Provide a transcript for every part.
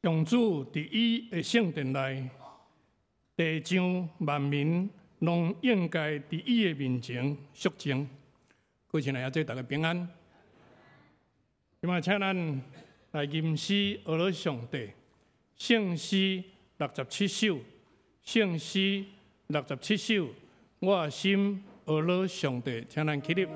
上主伫伊的圣殿内，地上万民拢应该伫伊的面前肃静。各位亲爱的，大家平安。今仔请咱来吟诗俄罗上帝，圣诗67首，圣诗67首，我心俄罗上帝，请咱起立。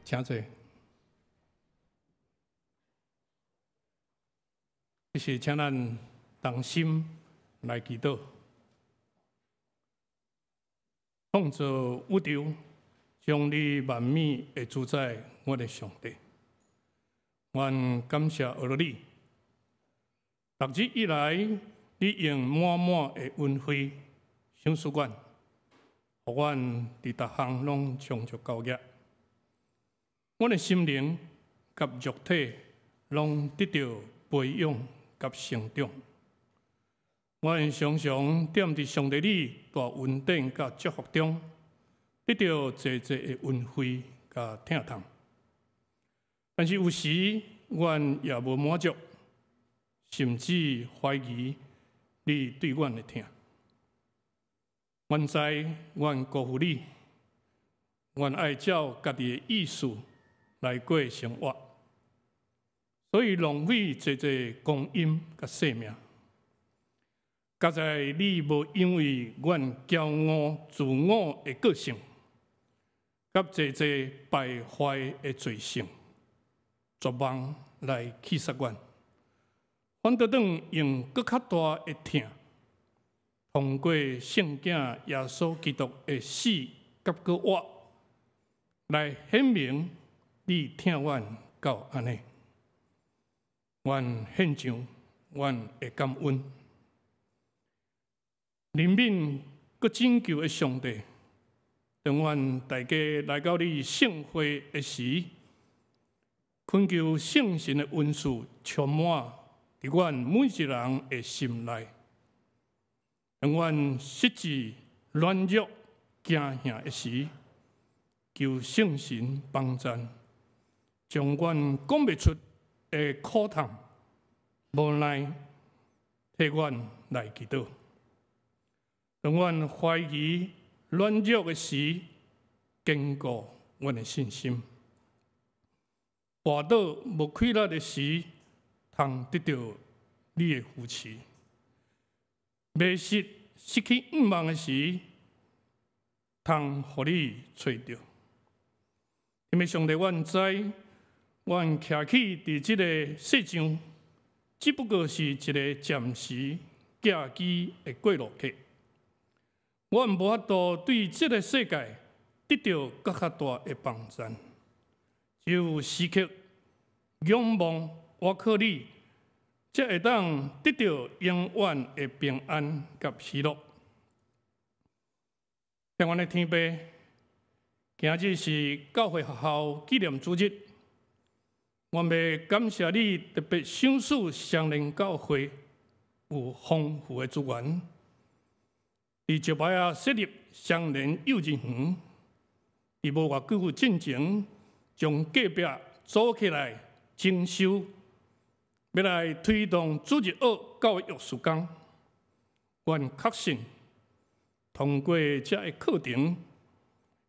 请坐。这是请咱同心来祈祷，创造宇宙、创立万物的主宰，我的上帝，愿感谢俄罗你。六日以来，你用满满的恩惠赏赐阮，互阮伫逐项拢充足高业。阮的心灵甲肉体拢得到培养甲成长。阮常常踮伫上帝你大恩典甲祝福中，得到济济的恩惠甲疼痛。但是有时阮也无满足，甚至怀疑你对阮的疼。阮知阮辜负你，阮爱照家己的意思来过生活，所以浪费济济光阴甲生命。加在你无因为阮骄傲自我的个性，甲济济败坏的罪性，绝望来气杀阮，反倒当用搁较大的疼，通过圣囝耶稣基督的死甲搁活，来显明你疼阮到安尼。愿献上，愿会感恩。怜悯佮拯救的上帝，但愿大家来到你圣会的时，恳求圣神的恩赐充满伫阮每一人的心内，让阮失志软弱惊吓的时，求圣神帮赞，将阮讲袂出的苦痛、无奈替阮来祈祷。当阮怀疑软弱的时，坚固阮的信心；跌倒无气力的时，通得到你的扶持；迷失失去希望的时，通互你找到。因为上帝，阮知，阮徛起伫即个世上，只不过是一个暂时寄居的过路客。阮无法度对即个世界得到更较大的帮助，只有时刻仰望我靠你，才会当得到永远的平安甲喜乐。天阮的天父，今日是教会学校纪念主日，我要感谢你特别赏赐双联教会有丰富的资源。伫石牌仔设立双联幼稚园，伫无偌久进前，将隔壁组起来征收，要来推动主日学教育时间。阮确信，通过这个课程，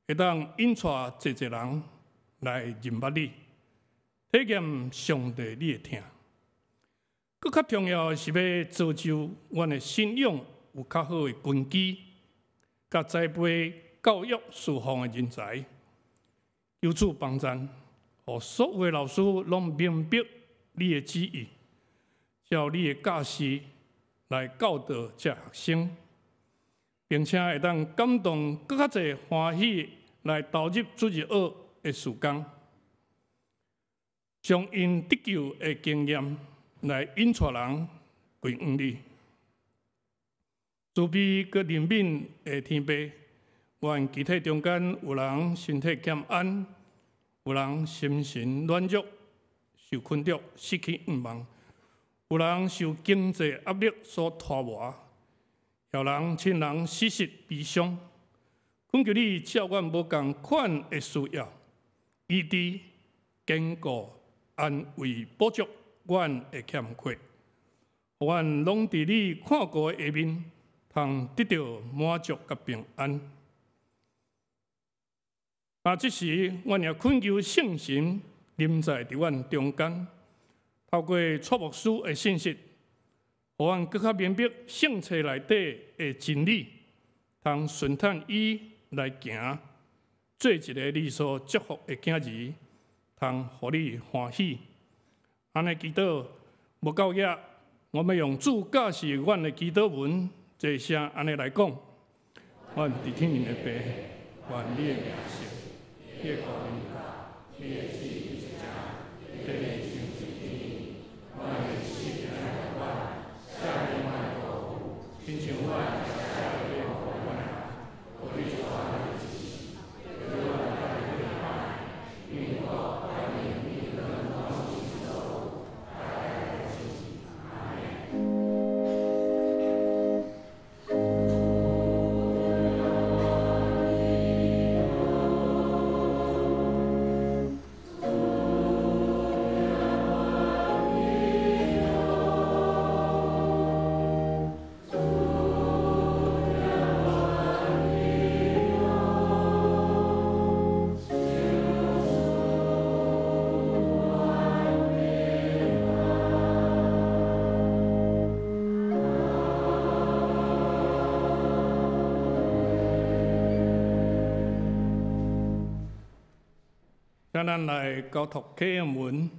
会当引带侪侪人来认捌你，体验上帝你的疼。更较重要的是要造就阮的信仰。有较好的根基，甲栽培教育侍奉的人才，由此帮助，互所有的老师拢明白你的旨意，照你的教示来教导这学生，并且会当感动更较侪欢喜来投入主日学的时间，将因得救的经验来引带人归向你。慈悲佮怜悯的天父，愿集体中间有人身体欠安，有人心神软弱、受困扰、失去希望，有人受经济压力所拖磨，有人亲人死失悲伤。恳求你照阮无共款的需要，医治、坚固、安慰、补足阮的欠缺，阮拢伫你看过的下面。通得到满足甲平安。这时，阮也恳求圣神临在伫阮中间，透过蔡牧师的信息，互阮更较明白圣册内底的真理，通顺坦伊来行，做一个你所祝福的囝儿，通互你欢喜。安尼祈祷无够野，我们用主教示阮的祈祷文。这声安尼来讲，阮伫天面的父，愿你的名圣，你的国临到，你的旨意成就，你的心是天，阮的心来阮，下面阮国父，亲像阮下面阮我对主啊的旨意，对阮大的背叛，因我带领你的光行走，大家的心情，阿门。咱来交读启应文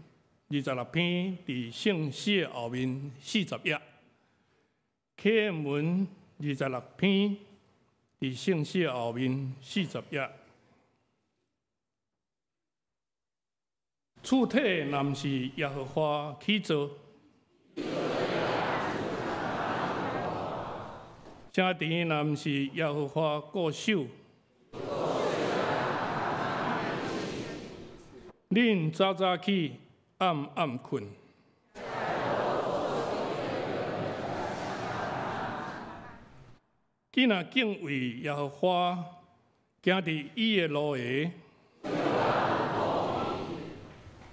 26篇，伫圣诗的后面40页。启应文26篇，伫圣诗的后面40页。躯体若毋是耶和华去做，正甜若毋是耶和华固守，恁早早起，暗暗困。既若敬畏耶和华，行伫伊的路下，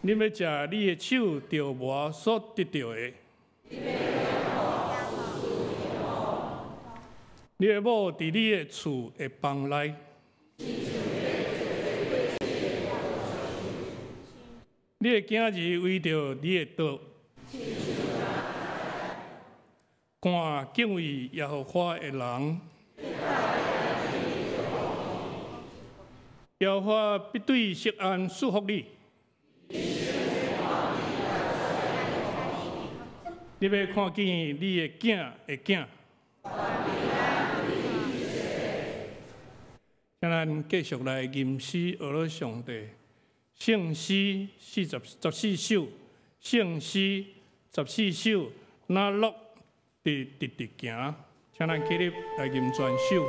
你要食你的手着磨所得到的。你的某伫你的厝的房内，你的囝儿为着你的道，看敬畏耶和华的人，耶和华必对锡安祝福你。你要看见你的囝的囝。今咱继续来吟诗学了上帝，圣诗14首，圣诗14首，那乐直行，请咱起立来吟全首。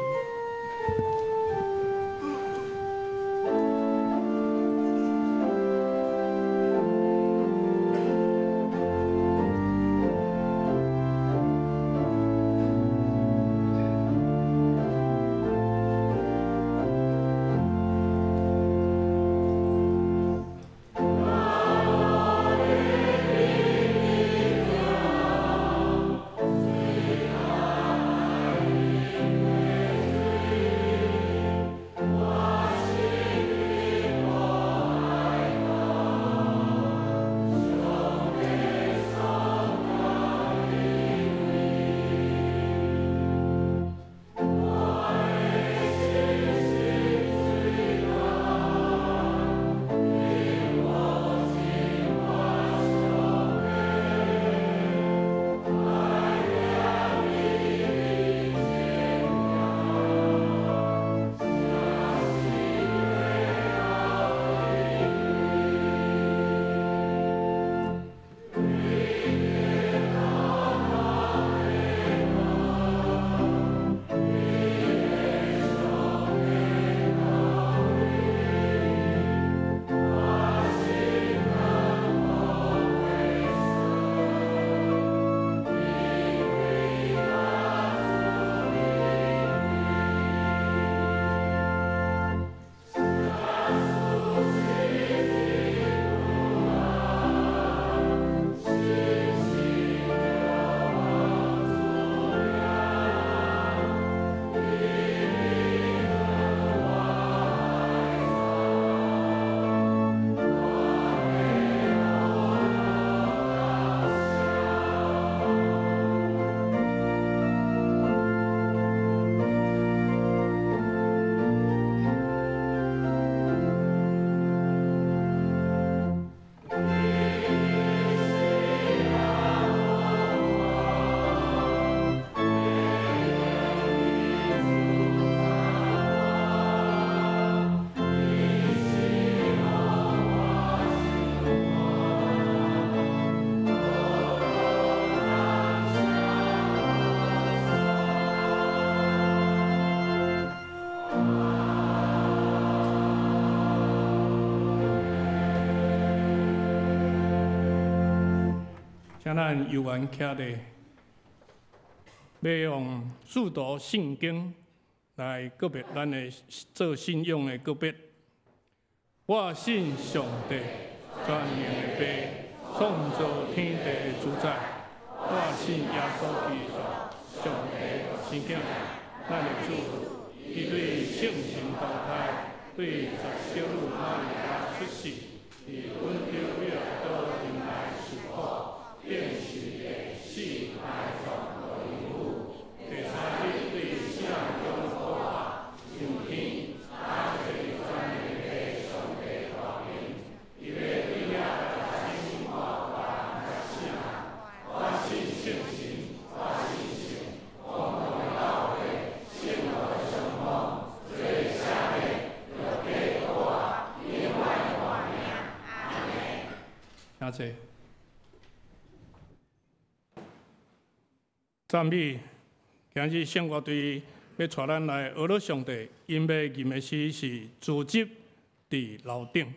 请咱游玩徛咧，要用速读圣经来告别咱的做信仰的告别。我信上帝，全能的父，创造天地的主宰。我信耶稣基督，上帝生囝，咱的主，伊对圣神投胎，对十小女玛利亚出世，伫本丢表道人来受苦。变是的死来从何因父，第三日对圣中复活，上天阿这全能的上帝大名，伊要对了生活万圣，我信圣神，我信神，共同教会，圣和相逢，最下面有给我另外华名，阿门。阿姐。赞美今日圣乐队要带咱来学乐上帝，因要吟的诗是自集伫楼顶。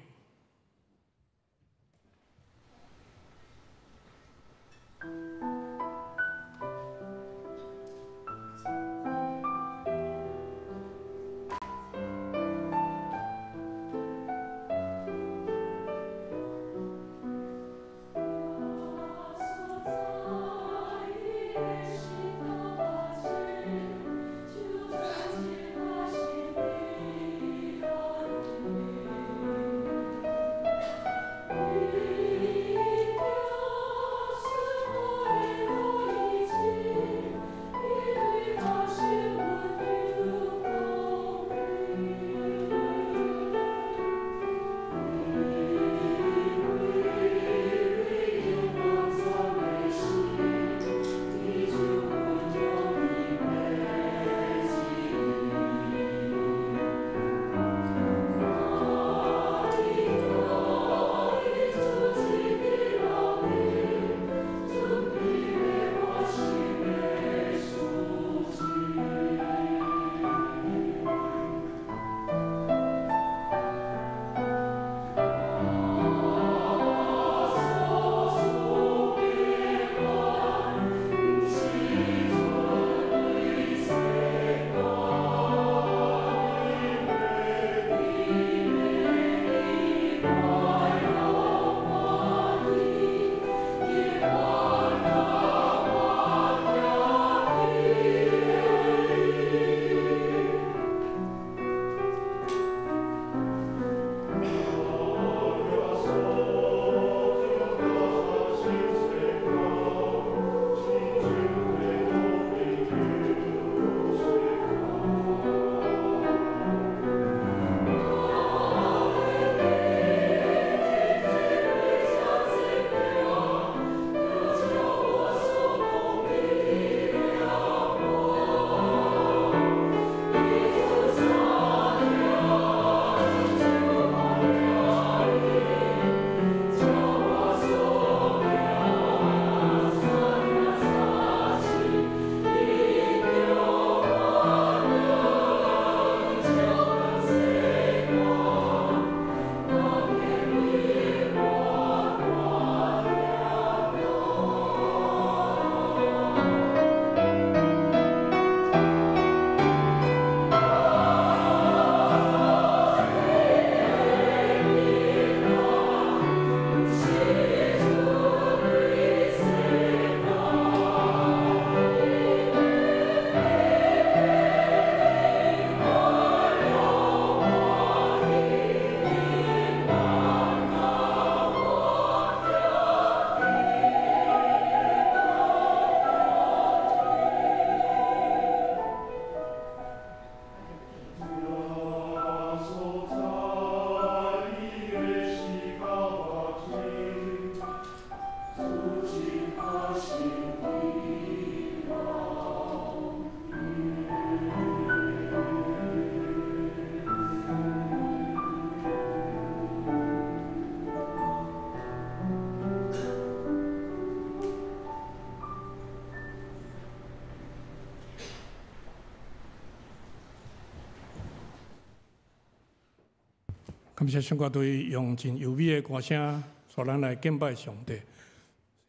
感谢圣乐队用真优美的歌声，带咱来敬拜上帝，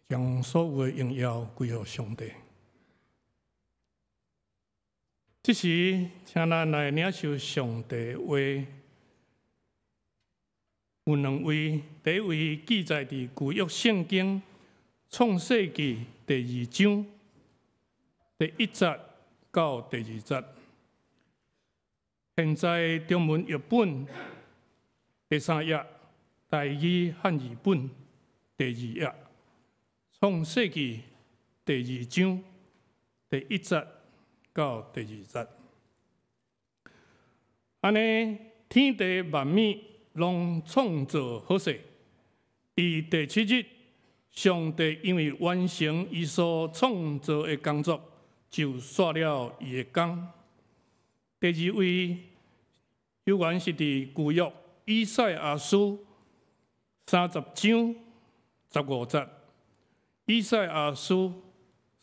将所有的荣耀归给上帝。这时，请咱来领受上帝的话，有两位，第一位记载伫旧约圣经创世纪第2章第1节到第2节，现在中文译本第3页，台语汉语本第2页，创世纪第2章第1节到第2节。安尼，天地万物拢创造好势。伫第7日，上帝因为完成伊所创造的工作，就煞了伊的工。第2位，有关是伫旧约以赛亚书30章15节，以赛亚书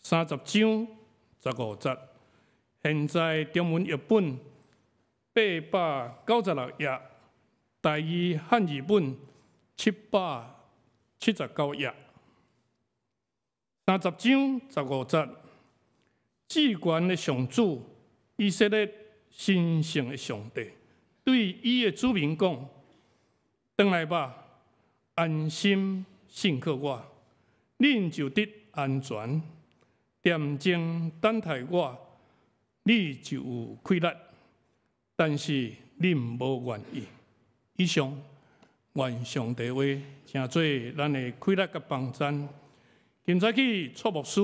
30章15节，现在中文译本896页，台语汉语本779页，30章15节，至高的上主，以色列神圣的上帝，对伊的子民讲：转来吧，安心信靠我，恁就得安全；恬静等待我，你就有快乐。但是恁无愿意。以上，愿上帝话成做咱的快乐甲帮助。今早起，蔡牧师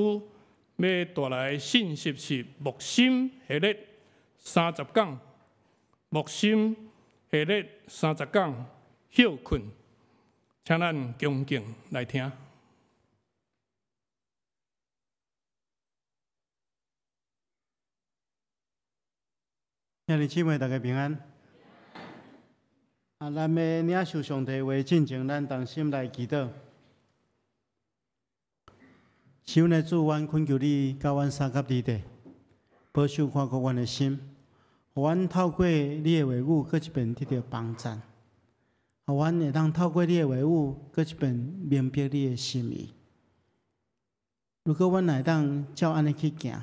要带来信息是木心系列30讲，木心系列30讲，休困，请咱恭敬来听。兄弟姊妹，大家平安。咱要领受上帝话进前，咱同心来祈祷。慈恩的主，阮恳求你，教阮三甲二地，保守看顾阮的心，互阮透过你的话语，搁一遍得到帮助；互阮会当透过你的话语，搁一遍明白你的心意。如果阮会当照安尼去行，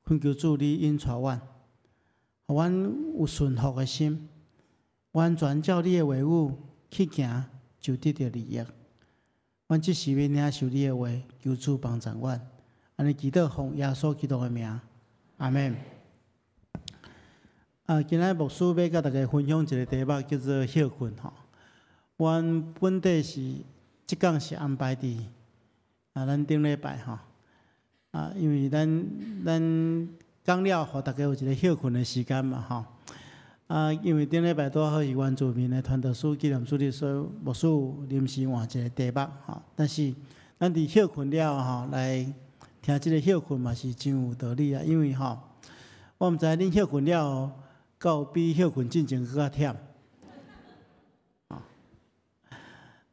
恳求主你引带阮。互阮有顺服的心，完全照你的话语去行，就得到利益。阮即时要领受你的话，求主帮助阮。安尼祈祷奉耶稣基督的名，阿门。今仔牧师要甲大家分享一个题目，叫做休困吼。阮本地是即讲是安排伫咱顶礼拜吼因为咱讲了，互大家有一个休困的时间嘛，吼。因为顶礼拜拄好是原住民的传道书纪念主日，所以牧师临时换一个题目，吼。但是咱伫休困了吼，来听即个休困嘛是真有道理啊。因为吼，我毋知恁休困了，到比休困进前更较忝。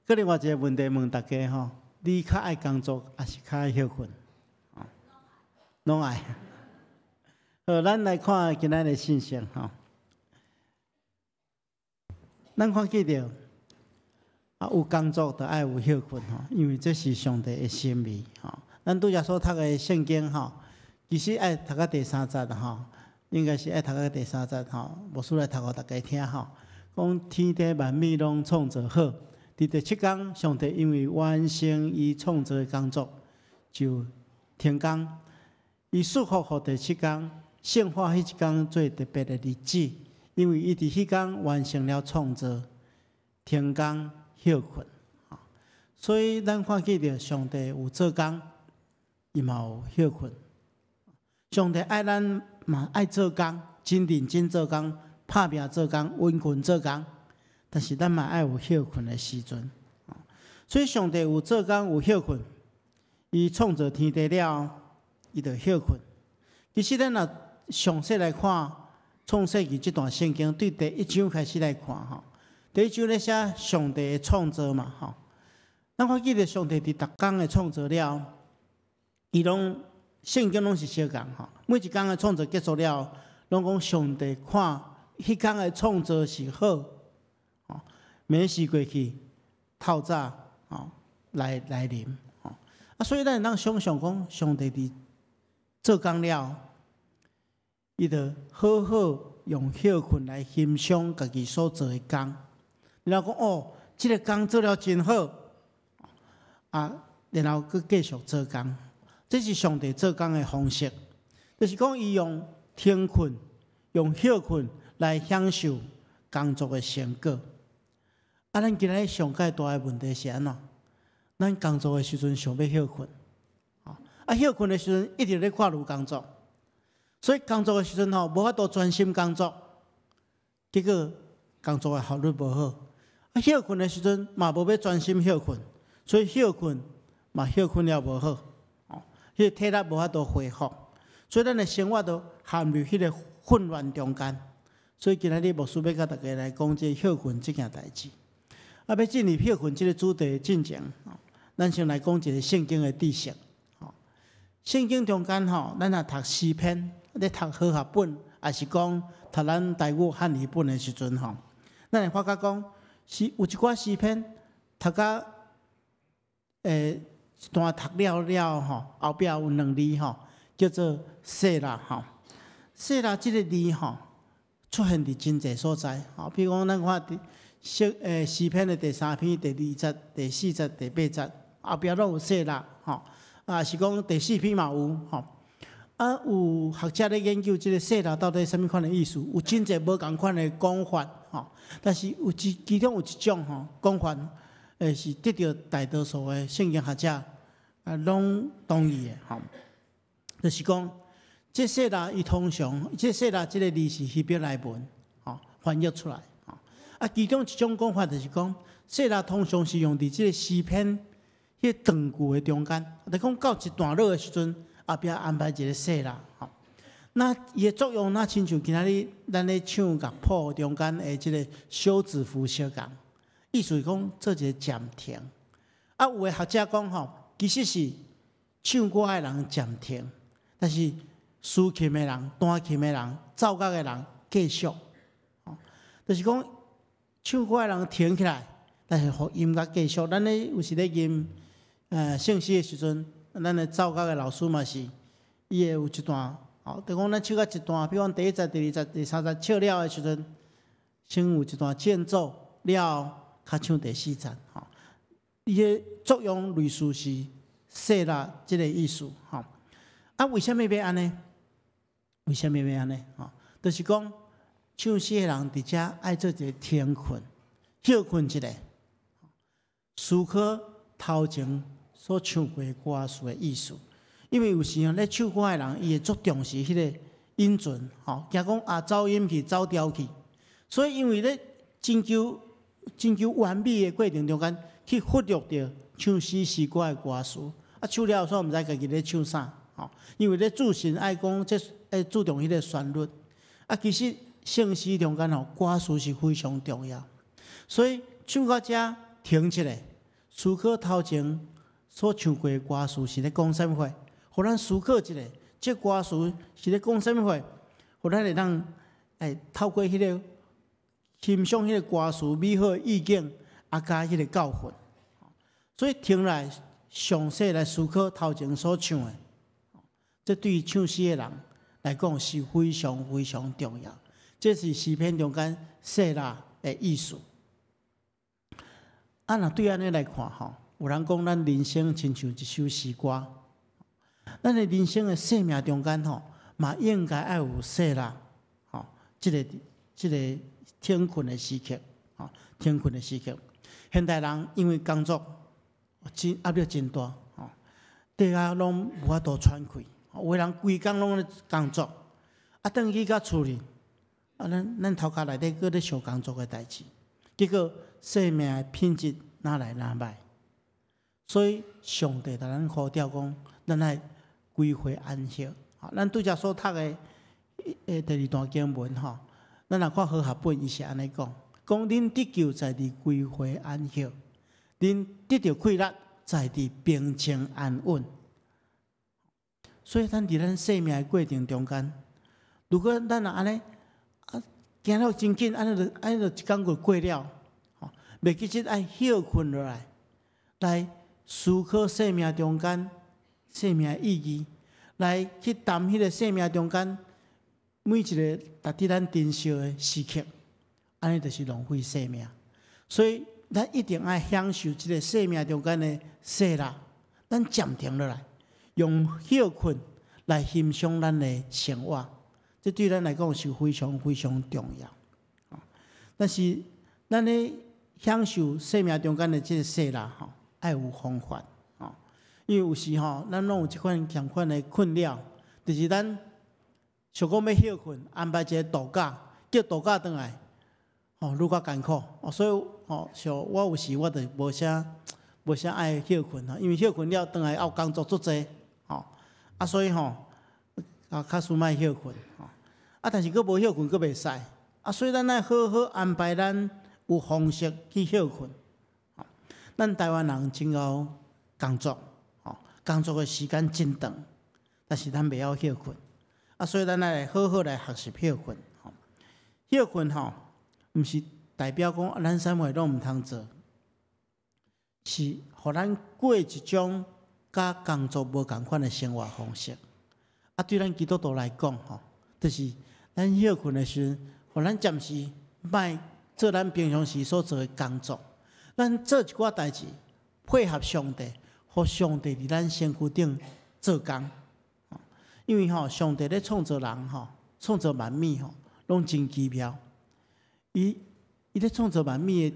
个另外一个问题问大家吼，你较爱工作，还是较爱休困？拢爱。好，咱来看今仔的信息吼。咱看见着有工作就爱有休困吼，因为这是上帝的心意吼。咱拄则所读的圣经吼，其实爱读到第3节吼，应该是爱读到第3节吼。牧师来读互大家听吼，讲天地万物拢创造好，伫第7天，上帝因为完成伊创造的工作，就停工。伊束缚互第7天。圣化迄一天做特别的日子，因为伊伫迄天完成了创造，停工休困。所以咱看见着上帝有做工，伊嘛有休困。上帝爱咱嘛爱做工，真认真做工，拍拼做工，温困做工。但是咱嘛爱有休困的时阵。所以上帝有做工有休困，伊创造天地了，伊就休困。其实咱若详细来看创世纪这段圣经，对第1章开始来看吼。第1章咧写上帝的创造嘛吼。咱看见着上帝伫逐工的创造了，伊拢圣经拢是相共吼。每一工的创造结束了，拢讲上帝看迄工的创造是好，吼，美事过去，透早吼来临吼。所以咱会当想象讲，上帝伫做工了。伊就好好用休困来欣赏家己所做的工，然后讲哦，这个工做了真好，然后佮继续做工。这是上帝做工的方式，就是讲伊用停困、用休困来享受工作的成果。咱今日上界大的问题是安怎？咱工作的时阵想要休困，休困的时阵一直咧看路工作。所以工作的时阵吼，无法度专心工作，结果工作的效率无好。休困的时阵嘛无要专心休困，所以休困嘛休困了无好，迄个体力无法度恢复，所以咱的生活都陷入迄个混乱中间。所以今仔日牧师要甲大家来讲这休困这件代志。要进入休困这个主题进前，咱先来讲一个圣经的知识。圣经中间吼，咱也读诗篇。咧读好学本，也是讲读咱台语汉语本的时阵吼，咱会发觉讲是有一寡诗篇读到一段读了吼，后壁有两字吼，叫做细啦吼。细啦即个字吼，出现伫真侪所在吼，比如讲咱看诗篇的第3篇、第2节、第4节、第8节，后壁拢有细啦吼。啊，是讲第4篇嘛有吼。啊，有学者咧研究即个细啦到底什么款的意思，有真侪无共款的讲法吼。但是其中有一种吼讲法，是得到大多数的圣经学者拢同意的吼。就是讲，这细啦伊通常，这细啦即个字是希伯来文吼翻译出来吼。啊，其中一种讲法就是讲，细啦通常是用伫即个诗篇迄长句的中间，就讲到一段落的时阵，后壁安排一个细啦吼。那伊的作用，那亲像今仔日咱咧唱乐谱中间的即个休止符相共，意思是讲做一个暂停。啊，有的学者讲吼，其实是唱歌的人暂停，但是抒琴的人、弹琴的人、奏乐的人继续。就是讲唱歌的人停起来，但是互音乐继续。咱咧有时咧吟圣诗的时阵，咱的奏乐的老师嘛是，伊会有一段。就讲咱唱到一段，比如讲第1节、第2节、第3节唱了的时阵，先有一段间奏了，较唱第4节。伊的作用类似是细啦，即个意思。啊，为什么要安尼？为什么要安尼？就是讲唱诗的人伫遮爱做一个停困、休困一下，思考头前所唱过的歌词的意思。因为有时咧唱歌的人，伊会足重视迄个音准，惊讲走音去、走调去，所以因为咧追求完美的过程中间，去忽略掉唱诗歌的歌词，唱了所以毋知家己咧唱啥，因为咧主神爱讲这爱注重迄个旋律，其实圣诗中间歌词是非常重要，所以唱到遮停起来，思考头前所唱过的歌词是咧讲啥物货。互咱思考一下，这歌词是咧讲啥物货？互咱会当透过迄个欣赏迄个歌词美好的意境，加迄个教训。所以停来详细来思考头前所唱的，这对于唱诗的人来讲是非常非常重要。这是诗篇中间细啦的意思。若对安尼来看有人讲咱人生亲像一首诗歌。咱的人生的生命中间嘛应该要有细啦，即个停困的时刻，停困的时刻。现代人因为工作压力真大，大家拢无法度喘气，有的人规工拢咧工作，转去到厝里，咱头壳内底搁咧想工作的代志，结果生命的品质哪来哪歹。所以上帝甲咱呼召讲，咱来归回安息。咱拄则所读的第2段经文咱若看好学本，伊是安尼讲：恁得救在伫归回安息，恁得到快乐在伫平静安稳。所以咱伫咱生命的过程中间，如果咱若安尼行了真紧，安尼就一工就过了，袂记得爱休困落来思考生命中间生命的意义，来去谈迄个生命中间每一个值得咱珍惜的时刻，安尼就是浪费生命。所以咱一定要享受这个生命中间的细啦，咱暂停落来，用休困来欣赏咱的生活，这对咱来讲是非常非常重要。但是咱咧享受生命中间的这个细啦，要有方法。因为有时咱拢有即款相款的困扰，就是咱想讲要休困，安排一个度假，叫度假转来，愈较艰苦。所以像我有时我就无啥爱休困，因为休困了转来要工作足济，所以较输卖休困，但是佫无休困佫袂使，所以咱爱好好安排咱有方式去休困。咱台湾人真够工作。工作的时间真长，但是咱袂晓休困，所以咱来好好来学习休困。休困吼，毋是代表讲咱啥物事拢毋通做，是互咱过一种甲工作无共款的生活方式。对咱基督徒来讲吼，就是咱休困的时阵，互咱暂时莫做咱平常时所做的工作，咱做一寡代志，配合上帝，互上帝伫咱身躯顶做工。因为上帝咧创造人创造万物拢真奇妙。伊咧创造万物的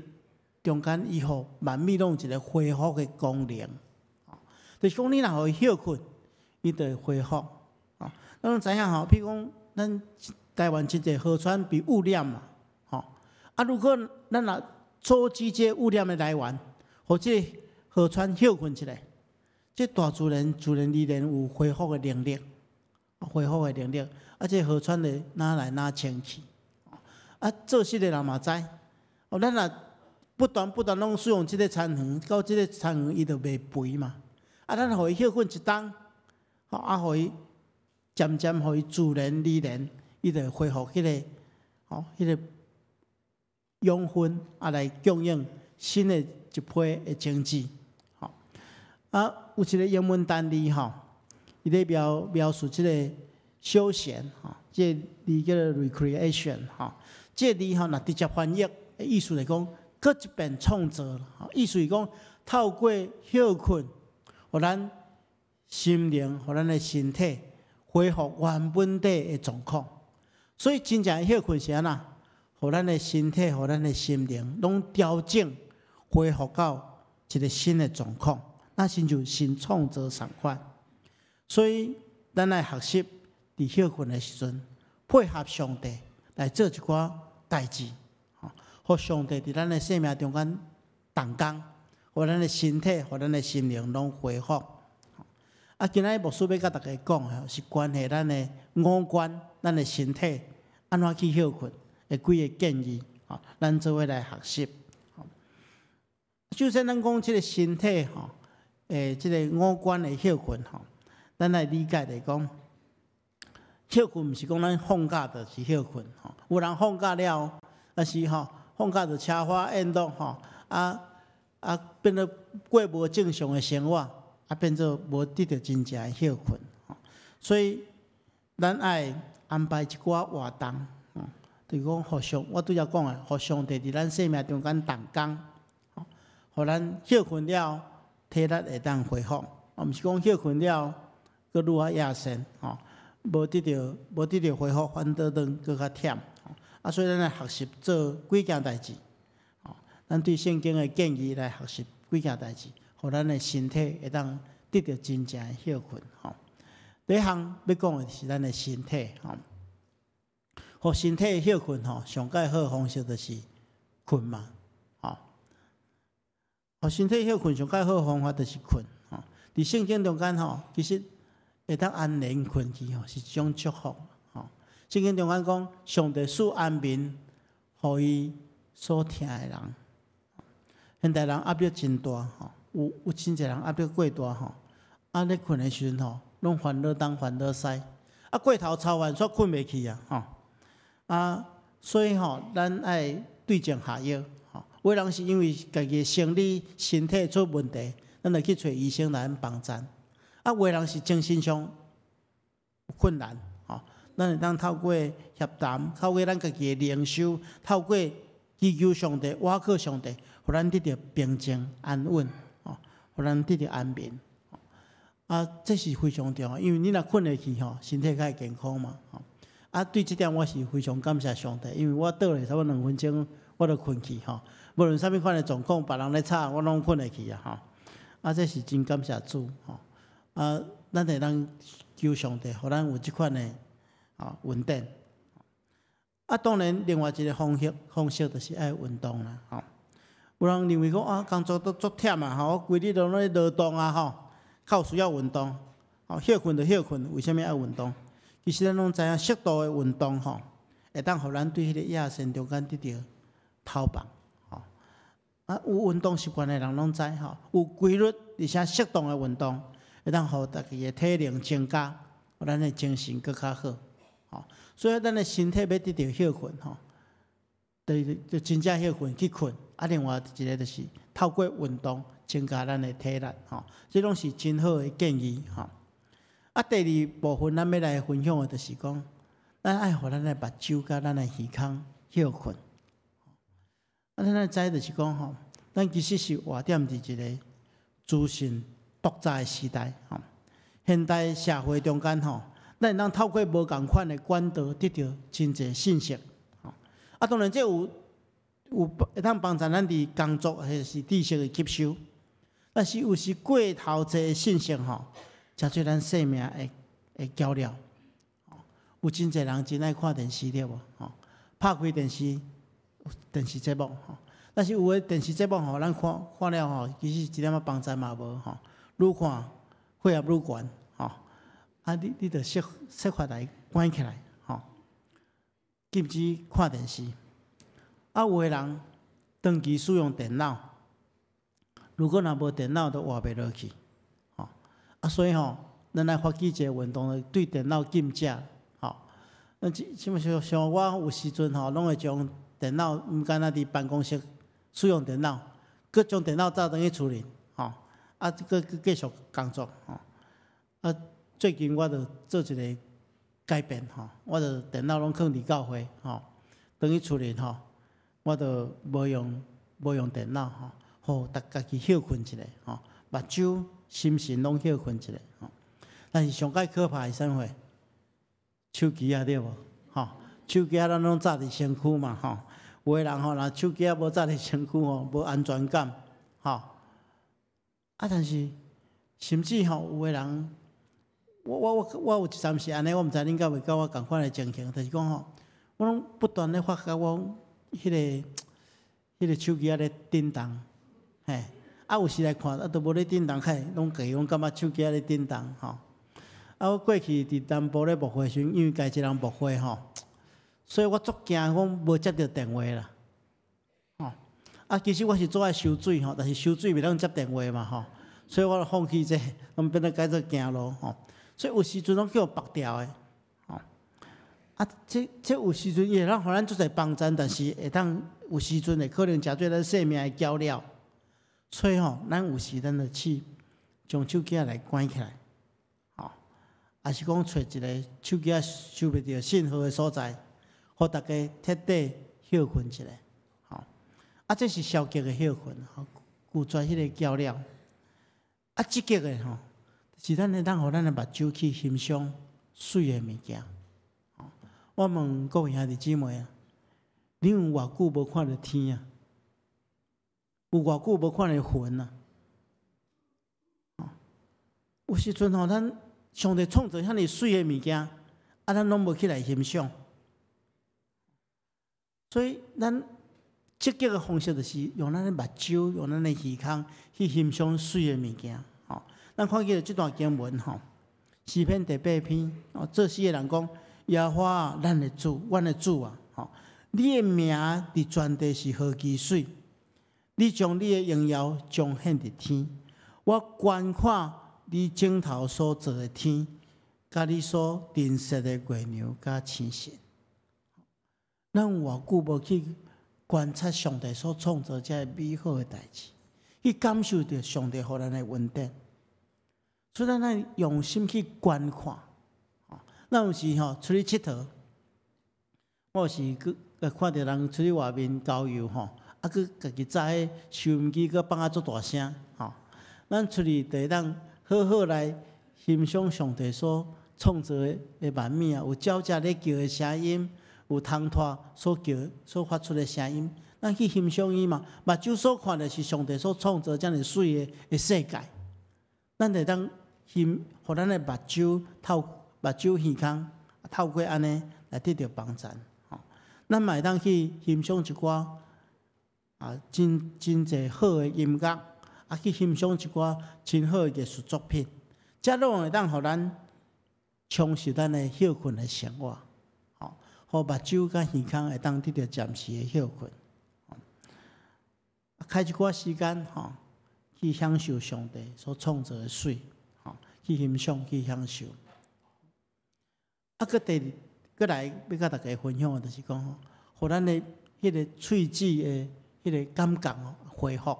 中间，伊互万物拢有一个恢复的功能。就是讲，你若互伊休困，伊就会恢复。咱拢知影譬如讲，咱台湾真侪河川被污染嘛，如果咱若阻止这污染的来源，或者河川休困起来，这大自然依然有恢复的能力。恢复的能力，这河川的哪来哪清去？做事的人嘛知，咱若不断拢使用这个田园，到这个田园伊就袂肥嘛。咱互伊休困一冬，互伊渐渐互伊自然而然，伊就恢复迄个养分，来供应新的一批的经济。有一个英文单字伊咧描述即个休闲即个字叫做 recreation 即个字若直接翻译的意思来讲，搁一遍创造意思是讲透过休困，互咱心灵、互咱的身体恢复原本底的状况。所以真正的休困是安那，互咱的身体、互咱的心灵拢调整恢复到一个新的状况，那亲像新创造同款。所以，咱来学习伫休困的时阵，配合上帝来做一寡代志，互上帝伫咱的生命中间动工，互咱的身体、互咱的心灵拢恢复。今仔牧师要甲大家讲是关系咱的五官、咱的身体安怎去休困的几个建议，咱做伙来学习。就算咱讲即个身体即个五官的休困咱来理解来讲，休困毋是讲咱放假就是休困有人放假了，但是放假就车花宴乐变做过无正常的生活，变做无得到真正的休困。所以咱爱安排一寡活动，就是讲互相，我拄则讲的，互上帝伫咱生命中间动工，互咱休困了，体力会当恢复。毋是讲休困了。搁愈啊野生无得到恢复，反倒搁较忝所以咱来学习做几件代志咱对圣经的建议来学习几件代志，互咱的身体会当得到真正的休困第一项要讲的是咱的身体互身体的休困上介好的方式就是困嘛互身体休困上介好的方法就是困伫圣经中间其实会当安然困去是一种祝福圣经中间讲，上帝赐安眠，互伊所听的人。现代人压力真大有真侪人压力过大咧困的时阵拢烦恼东烦恼西过头操烦煞困袂去所以咱爱对症下药有的人是因为家己的生理身体出问题，咱就去找医生来帮助。有的人是精神上有困难，咱会当透过协谈，透过咱家己的灵修，透过祈求上帝、倚靠上帝，互咱得到平静安稳，互咱得到安眠。这是非常重要，因为你若困下去身体较会健康嘛。对这点我是非常感谢上帝，因为我倒咧差不多2分钟，我就困去无论啥物款的状况，别人咧吵，我拢困下去这是真感谢主咱会当求上帝，互咱有即款的稳定。当然，另外一个方式就是爱运动啦有人认为讲工作都足忝我规日都咧劳动较有需要运动休困就休困，为什么爱运动？其实咱拢知影，适度的运动会当互咱对迄个野生中间得到逃放有运动习惯的人拢知有规律而且适当的运动，会当互大家的体能增加，互咱的精神更较好吼。所以咱的身体要得到休困吼，就真正休困去困。啊，另外一个就是透过运动增加咱的体力吼，这拢是真好的建议吼。啊，第二部分咱要来分享的就是讲，咱爱互咱的目睭甲咱的耳孔休困。啊，咱要知就是讲吼，咱其实是活踮伫一个资讯爆炸的时代吼。现代社会中间吼，咱会当透过无共款的管道得到真侪信息吼。啊，当然这有会当帮助咱伫工作或是知识的吸收，但是有时过头侪信息吼，真做咱生命会搅了。有真侪人真爱看电视对无？吼，拍开电视节目吼，但是有诶电视节目吼，咱看了吼，其实一点仔帮助嘛无吼，愈看血压愈悬吼，啊你着设法来关起来吼，禁止看电视。啊，有诶人长期使用电脑，如果若无电脑都活袂落去吼，啊所以吼，咱来发起一个运动，对电脑禁止吼。那像我有时阵吼，拢会将电脑毋敢若伫办公室使用电脑，佮将电脑走转去厝里，吼，啊，佮继续工作，吼。啊，最近我着做一个改变，吼，我着电脑拢放伫教会，吼，转去厝里，吼，我着无用电脑，吼，互家己休困一下，吼，目睭、心神拢休困一下，吼。但是上界可怕是啥货？手机啊，对无？吼。手机咱拢扎伫身躯嘛，吼。有诶人吼，若手机无扎伫身躯吼，无安全感，吼。啊，但是甚至吼，有诶人，我有一阵是安尼，我毋知恁敢袂甲我共款诶情形，就是讲吼，我拢不断咧发觉我迄个手机咧震动，嘿，啊有时来看，啊都无咧震动，拢家己拢感觉手机咧震动，吼。啊，我过去伫南部咧牧会时，因为家一人牧会吼。所以我足惊，我无接到电话啦，吼。啊，其实我是做爱收水吼，但是收水袂当接电话嘛吼，所以我就放弃这，拢变做改做行路吼。所以有时阵拢叫我拔掉的，吼。啊，这有时阵也会当互咱做者帮助，但是会当有时阵会可能真做咱生命的搅了。所以吼，咱有时咱就去将手机来关起来，吼，也是讲找一个手机收袂到信号的所在。互大家彻底休困一下，吼！啊，这是消极的休困，吼，拒绝迄个搅了。啊，积极的吼，是咱会当互咱的目睭去欣赏水的物件。吼，我问各位兄弟姊妹啊，你有偌久无看到天啊？有偌久无看到云啊？吼，有时阵吼，咱上帝创造遐尼水的物件，啊，咱拢无起来欣赏。所以，咱积极的方式就是用咱的目睭、用咱的耳孔去欣赏水的物件。吼，咱看见这段经文吼，诗篇第8篇，哦，这诗的人讲：耶和华，咱的主，阮的主啊，吼，你的名伫全地是何其水，你将你的荣耀彰显伫天。我观看你镜头所造的天，甲你所定设的月亮甲星星。咱有偌久无去观察上帝所创造这美好的代志，去感受到上帝予咱的恩典，所以咱爱用心去观看。咱有时吼出去佚佗，我有时看到人出去外面郊游吼，啊，佮家己扎迄收音机，佮放啊足大声吼。咱出去就会当好好来欣赏上帝所创造的万物啊，有鸟只咧叫的声音。有虫拖所叫、所发出的声音，咱去欣赏伊嘛。目睭所看的是上帝所创造这样水的世界，咱就当互咱的目睭耳孔，透过安尼来得到帮助。吼，咱嘛会当去欣赏一寡真侪好的音乐，啊去欣赏一寡真好的艺术作品，这拢会当互咱充实咱的休困的生活。互目睭甲耳孔会当得到暂时的休困，开一寡时间吼，去享受上帝所创造的水，吼，去欣赏去享受。啊，佮过来要甲大家分享的，就是讲吼，互咱的迄个喙齿的迄个感觉恢复，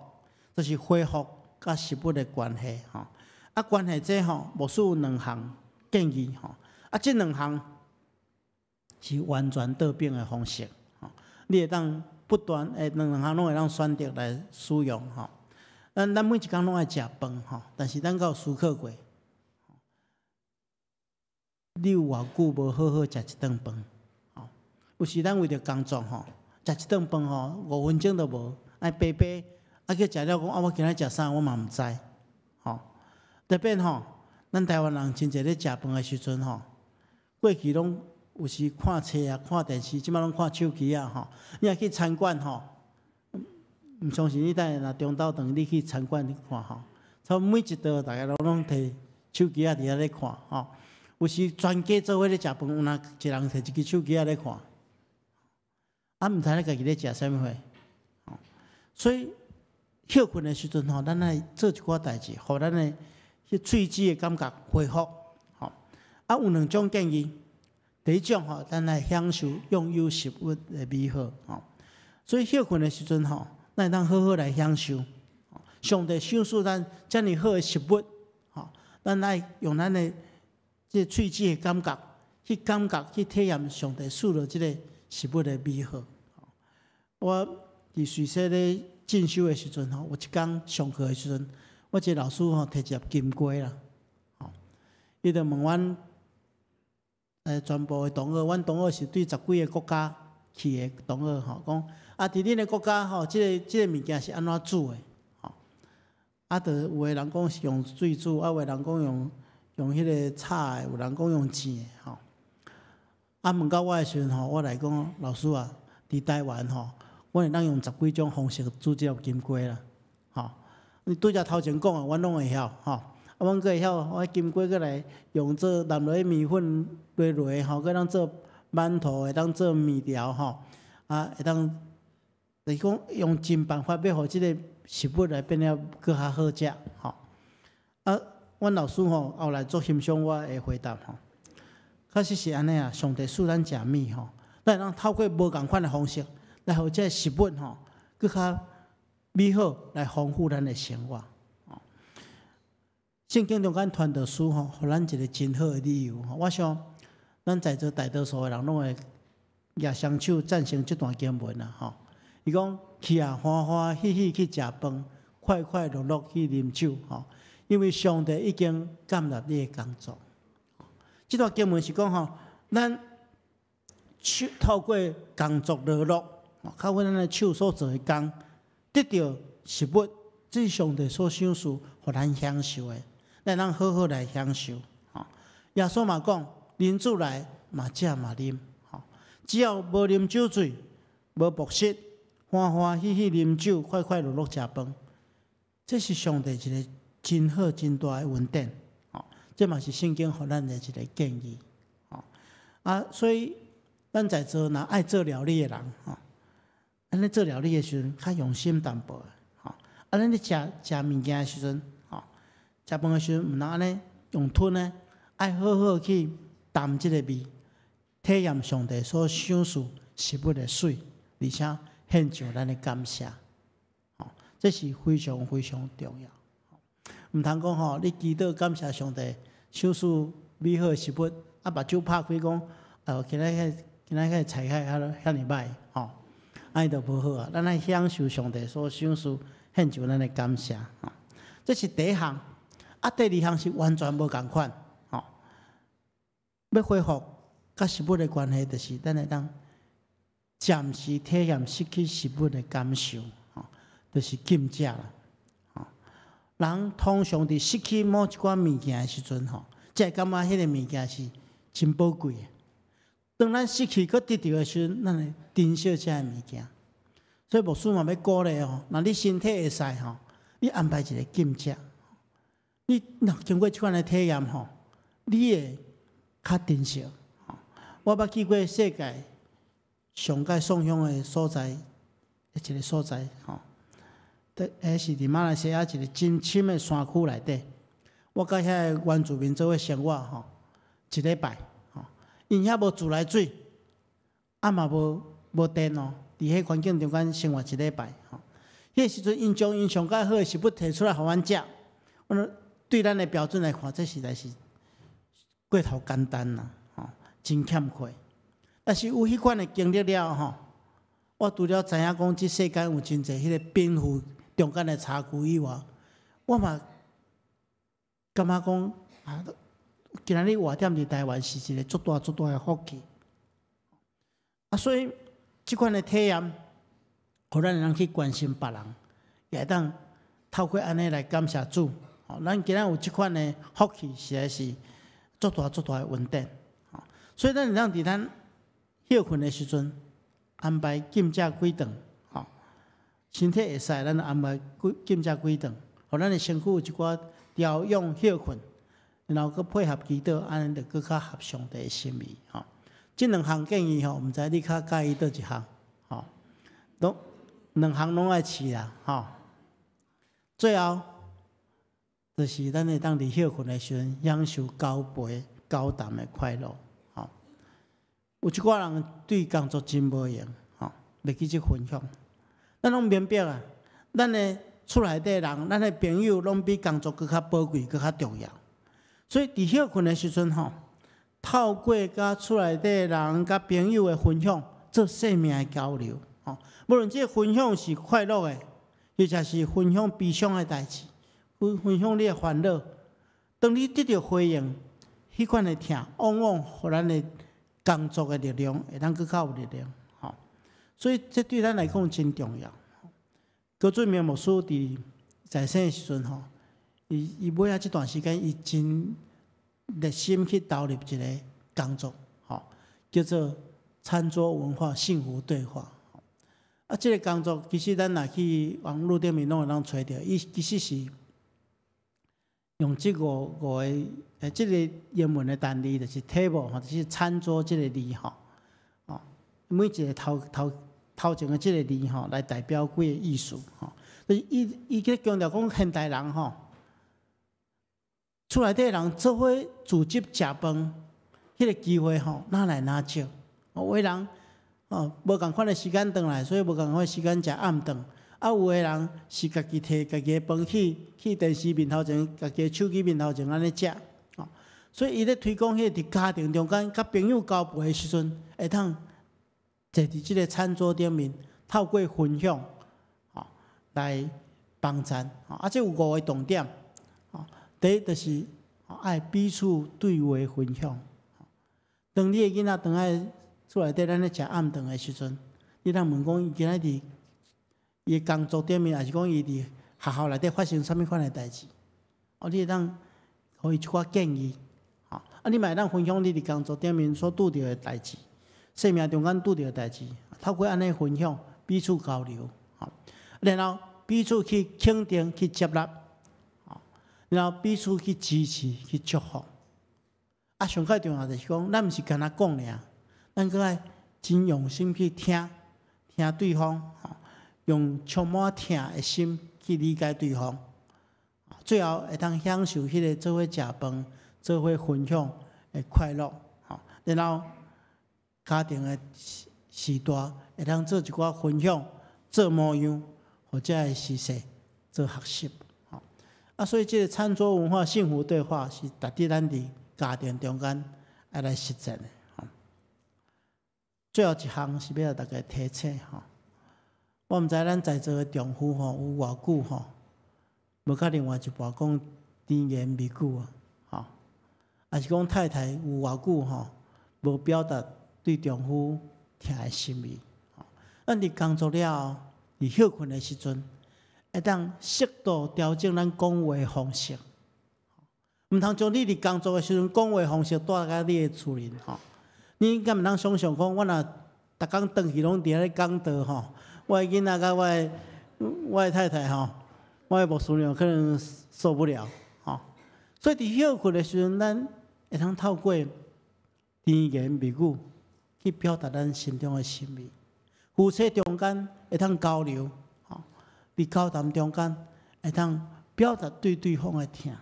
就是恢复甲食物的关系吼。啊，关系这吼，牧师有2项建议吼。啊，这2项是完全倒变的方式吼。你会当不断2项拢会当选择来使用吼。咱每一工拢爱食饭吼，但是咱有思考过，你有偌久无好好食一顿饭？吼，有时咱为着工作吼，食一顿饭吼5分钟都无，爱白白啊去食了讲啊，我今仔食啥我嘛毋知，吼。特别吼，咱台湾人真侪咧食饭的时阵吼，过去拢有时看册啊、看电视，即摆拢看手机啊吼。你若去餐馆吼。毋相信你等下中昼顿你去餐馆去看吼，差不多每一道大家拢摕手机仔伫遐咧看吼。有时全家做伙咧食饭，有哪一人摕一支手机仔咧看，啊毋知咧家己咧食啥物货。所以休困的时阵吼，咱来做一寡代志，互咱的迄喙齿的感觉恢复。吼，啊有2种建议，第一种吼，咱来享受拥有食物的美好。吼，所以休困的时阵吼。咱会当好好来享受，上帝赏赐咱遮尔好的食物，吼，咱来用咱的这喙齿的感觉，去感觉去体验上帝赐了这个食物的美好。我伫随说咧进修的时阵吼，有一天上课的时阵，我一个老师吼摕一粒金龟啦，吼，伊就问阮，全部的同学，阮同学是对10几个国家去的同学吼，讲。啊！伫恁个国家吼，即个物件是安怎煮的？吼，啊，就有个人讲是用水煮，啊，有个人讲用迄个炒的，有人讲用煎的，吼。啊，问到我的时阵吼，我来讲老师啊，伫台湾吼，我会当用10几种方式煮即粒金龟啦，吼。你拄则头前讲的，阮拢会晓，吼。啊，阮阁会晓，我金龟过来用做淋落去米粉落吼，阁当做馒头，会当做面条，吼。啊，会当。就是讲用尽办法要互即个食物来变了搁较好食，吼。啊，阮老师吼后来做欣赏我的回答吼，确实是安尼啊。上帝赐咱食物吼，咱通透过无共款的方式来互即个食物吼搁较美好，来丰富咱的生活。圣经中间传道书吼，互咱一个真好的理由。我想咱在座大多数的人拢会举双手赞成这段经文啊，吼。伊讲去啊，欢欢喜喜去食饭，快快乐乐去啉酒，吼！因为上帝已经感纳你的工作。这段经文是讲吼，咱透过工作劳碌，透过咱的手所做的工，得到食物，这是上帝所赏赐，互咱享受的，咱通好好来享受。吼！耶稣嘛讲，人主来嘛食嘛啉，吼！只要无啉酒醉，无暴食。欢欢喜喜啉酒，快快乐乐食饭，这是上帝一个真好真大的恩典，吼！这嘛是圣经互咱的一个建议，吼！啊，所以咱在座若爱做料理的人，吼，安尼做料理的时阵较用心淡薄，吼！啊，咱咧食物件的时阵，吼，食饭的时阵毋通安尼用吞呢，爱好好去啖即个味，体验上帝所赏赐食物的水，而且。献上咱的感谢，吼，这是非常非常重要。毋通讲吼，你祈祷感谢上帝赏赐美好的食物，啊，目睭拍开讲，今仔菜遐尼歹，吼，安尼就无好啊。咱爱享受上帝所赏赐，献上咱的感谢，吼，这是第一项。啊，第二项是完全无共款，吼，要恢复甲食物的关系，就是咱会当。暂时体验失去食物的感受，吼，就是禁食啦，吼。人通常伫失去某一寡物件的时阵，吼，才会感觉迄个物件是真宝贵的。当咱失去搁得到的时阵，咱会珍惜这物件。所以牧师嘛要鼓励吼，若你身体会使吼，你安排一个禁食，你若经过这款的体验吼，你会较珍惜。吼，我捌去过世界。上界送香的所在，一个所在，吼，迄是伫马来西亚一个真深的山区内底。我甲遐个原住民做伙生活，吼，一礼拜，吼，因遐无自来水，嘛无电哦，伫迄环境中间生活一礼拜吼。迄时阵因将因上介好的食物摕出来互阮食，对咱的标准来看，这实在是过头简单啦，吼，真欠缺。但是有迄款的经历了吼，我除了知影讲即世间有真侪迄个贫富中间的差距以外，我嘛感觉讲今仔日活踮伫台湾是一个足大的福气。所以即款的体验，互咱会当去关心别人，也会当透过安尼来感谢主。咱今仔有即款的福气，实在是足大的稳定。所以咱会当伫咱休困的时阵，安排禁食几顿，身体会使，咱就安排禁食几顿，互咱的身躯有一寡调养休困，然后佮配合祈祷，安尼就佮较合上帝的心意。即两项建议毋知你较介意倒一项？两项拢爱试啦。最后就是咱会当伫休困的时阵，享受交陪交谈的快乐。有一寡人对工作真无用，袂记即分享。咱拢明白啊，咱的厝内底人，咱的朋友拢比工作更较宝贵、更较重要。所以伫休困的时阵，透过甲厝内底人、甲朋友的分享，做生命的交流。无论这个分享是快乐的，或者是分享悲伤的代志，分享你的烦恼。当你得到回应，迄款的疼，往往互咱的工作的力量会当更较有力量。所以这对咱来讲真重要。高俊明牧师伫在生的时阵，伊尾仔这段时间，伊真热心去投入一个工作，叫做餐桌文化幸福对话。这个工作其实咱若去网络顶面拢会当找到，伊其实是用这五个这个英文的单字，就是 table 就是餐桌这个字每一个头前的这个字来代表几个意思所以伊在强调讲现代人厝内底人做伙组织食饭，迄个机会哪来哪少？有的人无共款的时间回来，所以无共款的时间食暗顿。有的人是家己摕家己的饭去电视面头前，家己的手机面头前安尼食。所以伊咧推广迄伫家庭中间，甲朋友交陪的时阵，会当坐伫即个餐桌顶面，透过分享来帮衬。这有5个重点。第一就是爱彼此对话分享。当你的囡仔当爱厝内底咱咧食暗顿的时阵，你通问讲伊今仔日伊的工作顶面，还是讲伊伫学校内底发生啥物款的代志？你会当互伊一寡建议。你嘛会当分享你伫工作顶面所拄到的代志，生命中间拄到的代志，透过安尼分享，彼此交流，然后彼此去肯定、去接纳，然后彼此去支持、去祝福。上较重要就是讲，咱毋是干那讲尔，咱搁爱真用心去听对方，用充满疼的心去理解对方，最后会当享受迄个做伙食饭、做伙分享的快乐。然后家庭的时代会当做一寡分享、做模样，或者的实习做学习。所以这个餐桌文化幸福对话是值得咱伫家庭中间要来实践的。最后一项是要大家提醒我毋知咱在座的丈夫有偌久无甲另外一半讲甜言蜜语还是讲太太有偌久无表达对丈夫疼的心意。咱伫工作了后，伫休困的时阵，会当适度调整咱讲话的方式，毋通将你伫工作的时阵讲话方式带到你的厝里你敢毋通想象讲，我若逐工转去拢伫咧讲道我的囡仔甲我的太太我的牧师娘可能受不了所以伫休困的时阵，咱会通透过甜言蜜语去表达咱心中的心意。夫妻中间会通交流伫交谈中间会通表达对对方的疼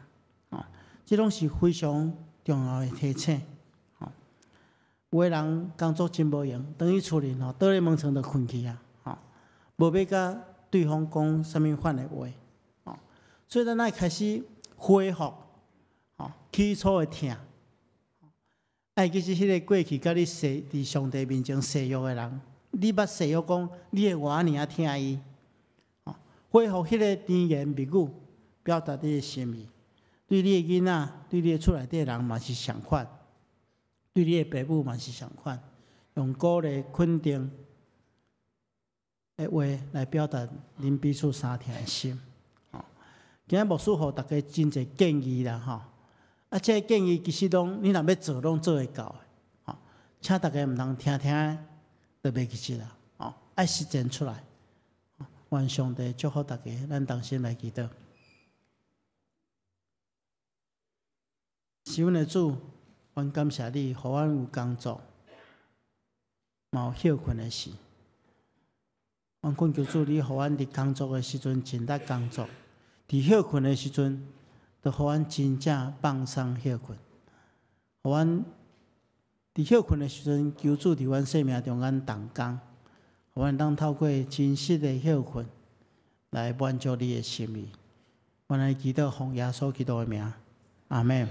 这拢是非常重要的提醒有个人工作真无用，等于厝里吼倒咧门床就困去啊，吼，无要甲对方讲啥物反的话，吼，所以咱爱开始恢复，吼，起初的疼。爱其实迄个过去甲你伫上帝面前誓约的人，你捌誓约讲你会偌尔啊疼伊，吼，恢复迄个甜言蜜语，表达你的心意。对你的囡仔，对你的厝内底的人嘛是相款，对你的爸母嘛是相款，用鼓励、肯定的话来表达恁彼此相疼的心。吼，今日牧师互大家真侪建议啦，吼，啊，这个建议其实你若要做，拢做会到的，吼，请大家毋通听听就袂记起啦，吼，爱实践出来。愿上帝祝福大家，咱同心来祈祷。是阮的主，阮感谢你，互阮有工作，嘛有休困的时。阮恳求主，你互阮伫工作的时阵尽力工作，伫休困的时阵，就互阮真正放松休困。互阮伫休困的时阵，求主伫阮生命中间动工，互阮当透过真实的休困来满足你的心意。阮来祈祷，奉耶稣基督的名，阿门。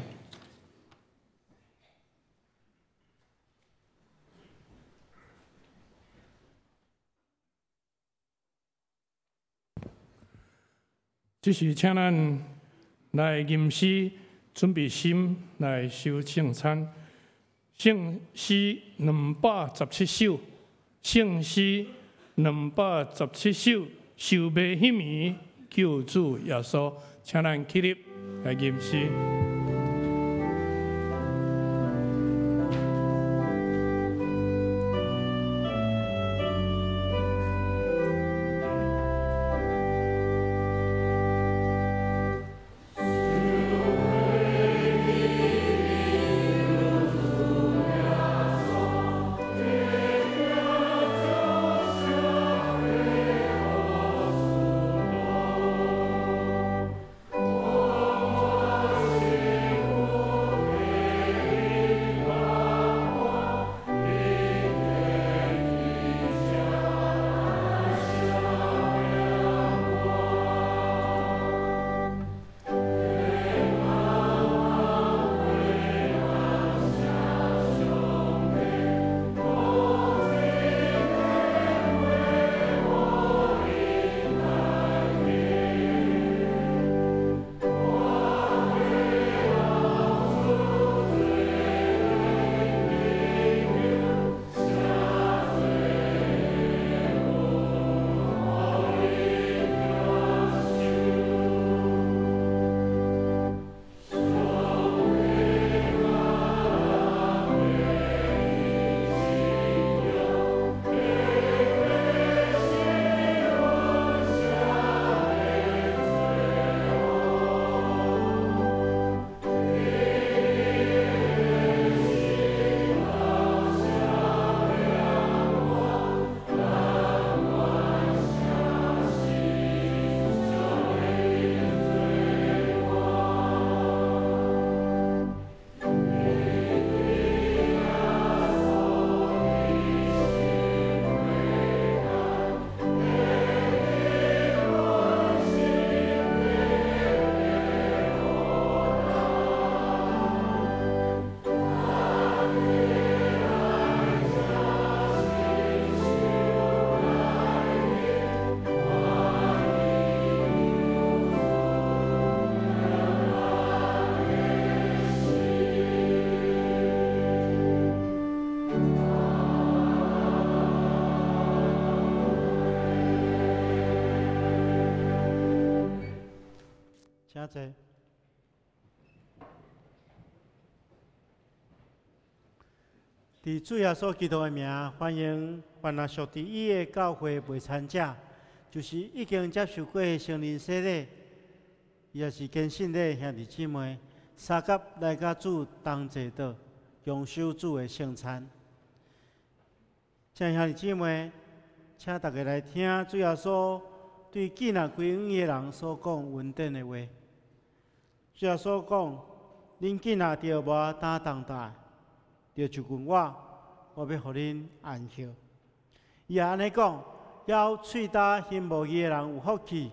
这是请咱来吟诗，准备心来收圣餐。圣诗217首，圣诗217首，受悲喜悯救主耶稣，请咱起立来吟诗。请坐。伫主耶稣基督的名，欢迎凡那属伫伊的教会陪参者，就是已经接受过圣灵洗礼，也是坚信的兄弟姊妹，三甲来甲主同坐道，享受主的圣餐。请兄弟姊妹，请大家来听主耶稣对记那归远的人所讲稳定的话。主耶稣讲：恁记那着无担重担，着就问我，我要互恁安息。伊也安尼讲，要喙焦心无义的人有福气，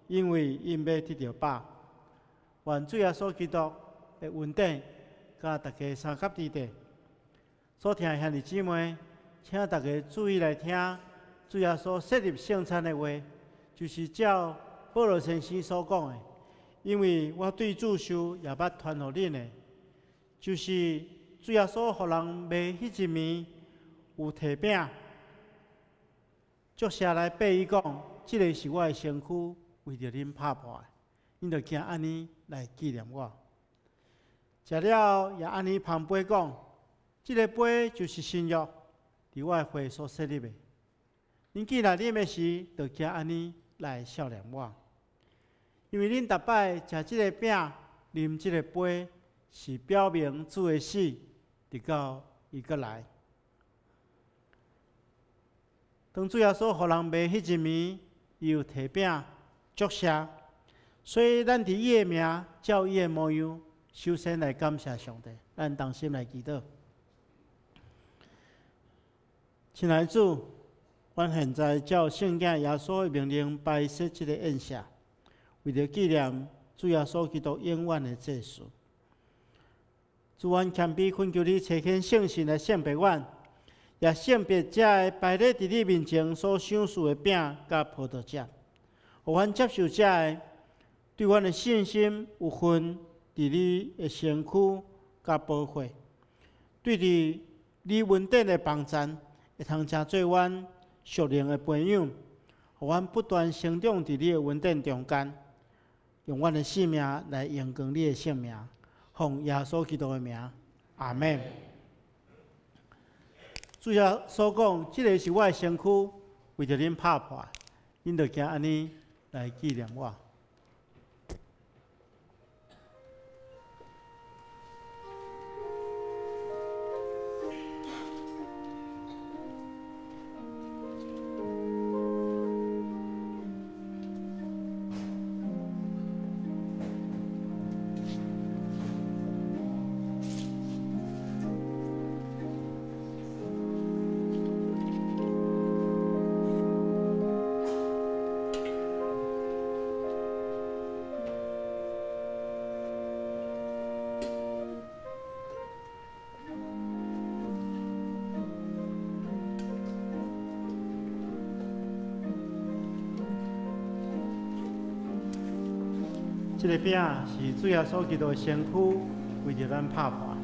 因为因要得到饱。愿主耶稣基督的恩典，甲大家三甲之地。所听的兄弟姊妹，请大家注意来听主耶稣设立圣餐的话，就是照保罗先生所讲的。因为我对主受也捌传互恁的，就是主耶稣互人卖迄一暝，有摕饼，作下来背伊讲，即个是我的身躯，为着恁拍破的，恁着惊安尼来纪念我。食了也安尼旁杯讲，即个杯就是新约，伫我的会所设立的。恁既然啉的时，着惊安尼来孝念我。因为恁逐摆食即个饼、啉即个杯，是表明主的死，直到伊阁来。当主耶稣互人卖迄一暝，伊有摕饼祝谢，所以咱伫伊的名，照伊的模样，首先来感谢上帝。咱同心来祈祷。亲爱的主，阮现在照圣经耶稣的命令摆设即个宴席。为了纪念主耶稣基督永远的祭祀，主阮谦卑恳求你垂显圣神来圣别阮，也圣别这个摆列伫你面前所赏赐的饼甲葡萄汁，互阮接受这个对阮的信心有份伫你的身躯甲保护，对伫你恩典的帮助，会通成做阮属灵的培养，互阮不断成长伫你的恩典中间。用阮的性命来荣光你的性命，奉耶稣基督的名，阿门。主耶稣讲，即个是我的身躯，为着恁拍破，恁着惊安尼来纪念我。这个饼是主耶稣基督的身躯，为着咱拍破。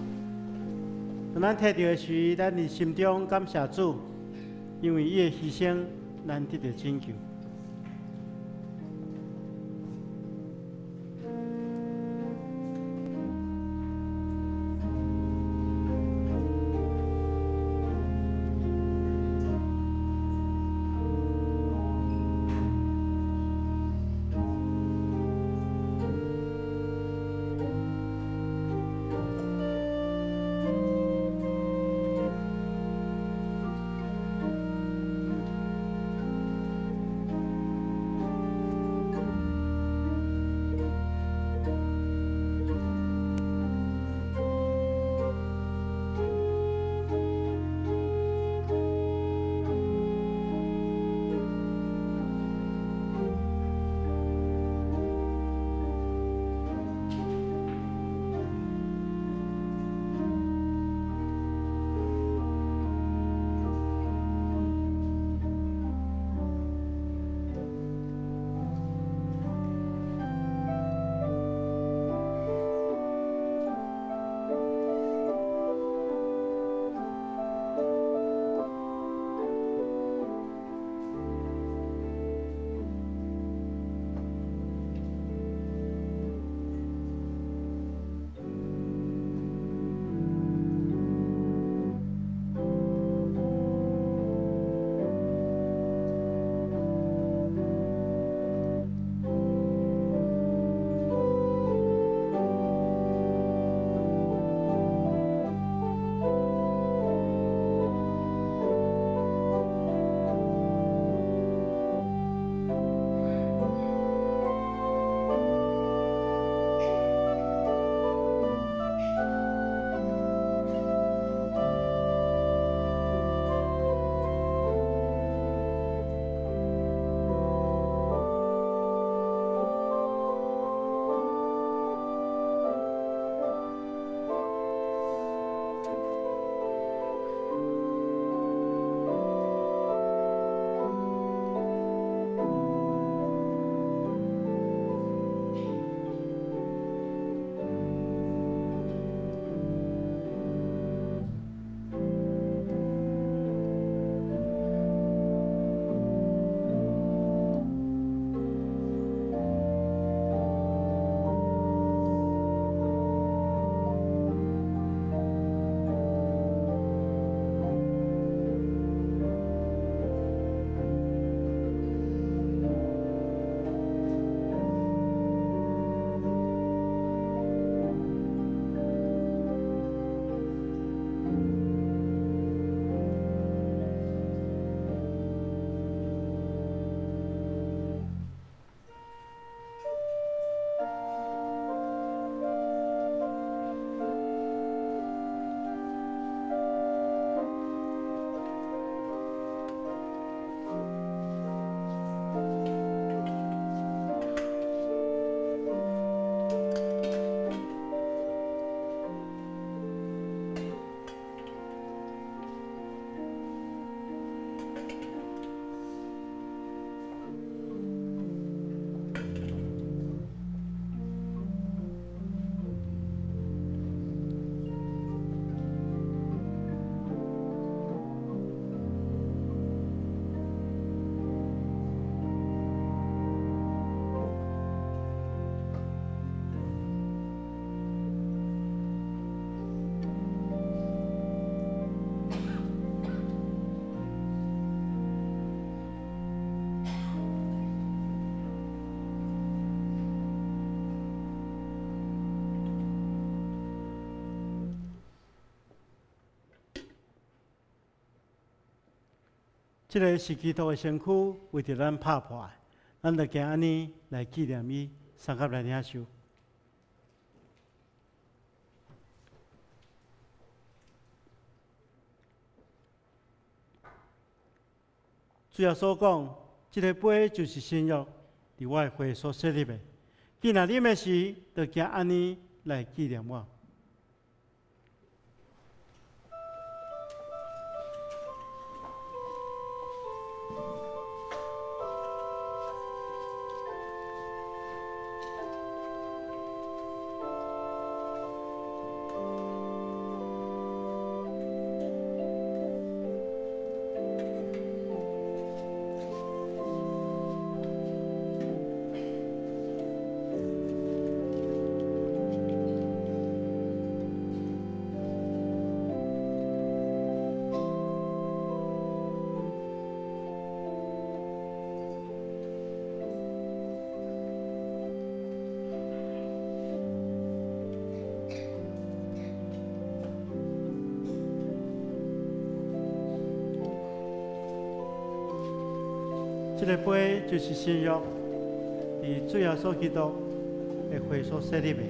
当咱摕到的时，咱伫心中感谢主，因为伊的牺牲，咱得到拯救。这个是基督的身躯为着咱拍破的，咱就行安尼来纪念伊，三合来领受。主要所讲，这个杯就是新约，伫我的会所设立的。既然啉的时，就行安尼来纪念我。这个杯就是新约，伫主耶稣基督的会所设立的。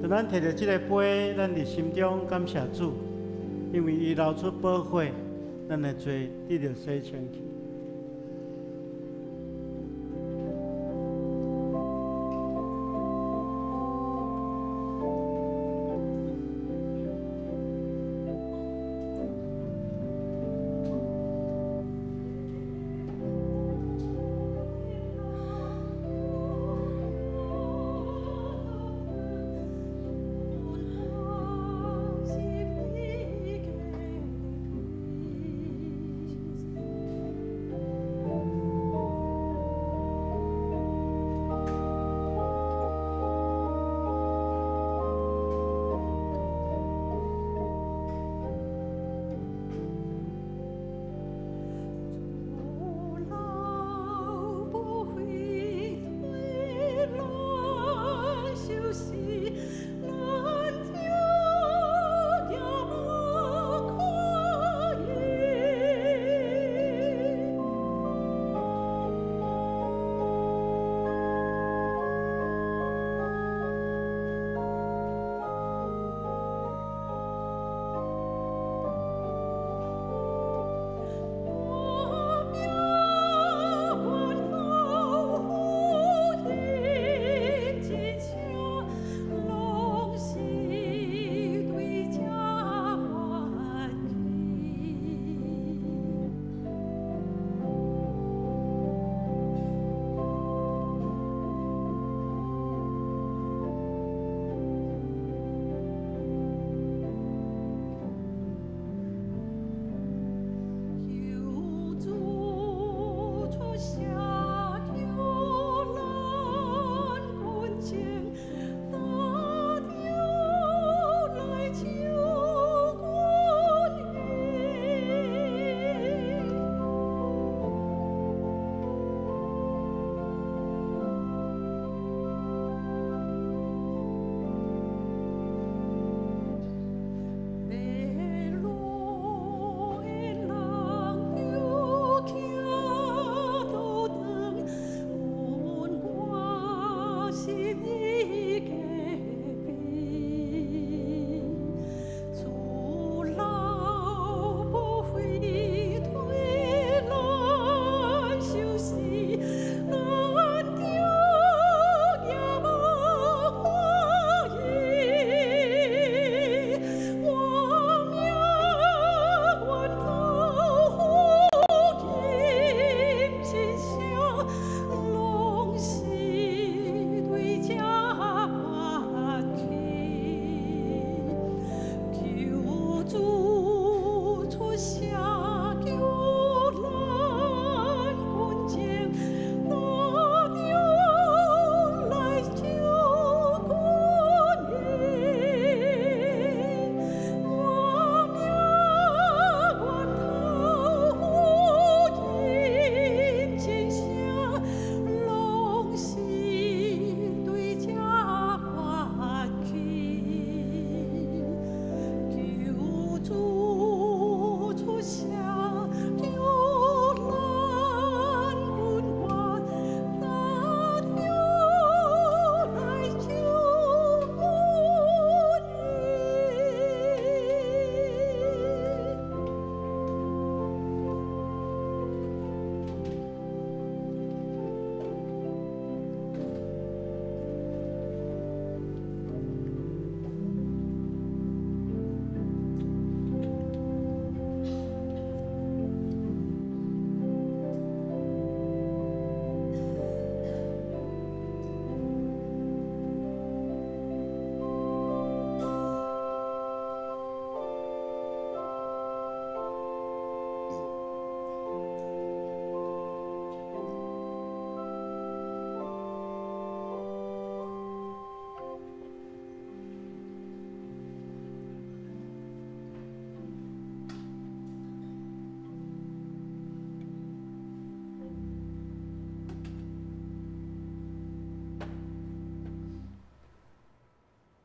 当咱摕着这个杯，咱伫心中感谢主，因为伊流出宝血，咱的罪得到洗清去。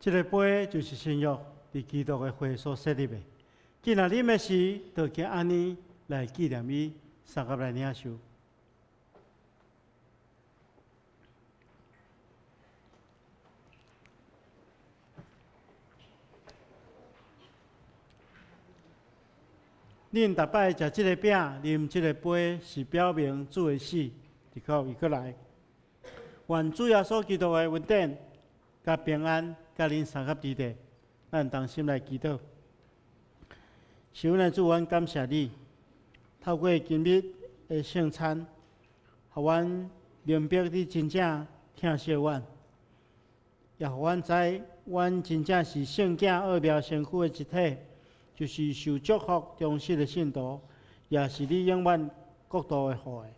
这个杯就是新约伫基督的血所设立的。既然啉的时，就加安尼来纪念伊，三合来领受。恁逐摆食即个饼、啉即个杯，是表明主的死，直到伊过来。愿主耶稣基督的恩典、甲平安、甲恁三合之地，咱同心来祈祷。是阮的主，阮感谢你，透过今日的圣餐，互阮明白你真正疼惜阮，也互阮知，阮真正是圣子奥妙身躯的一体。就是受祝福忠实的信徒，也是你永远国度的后裔。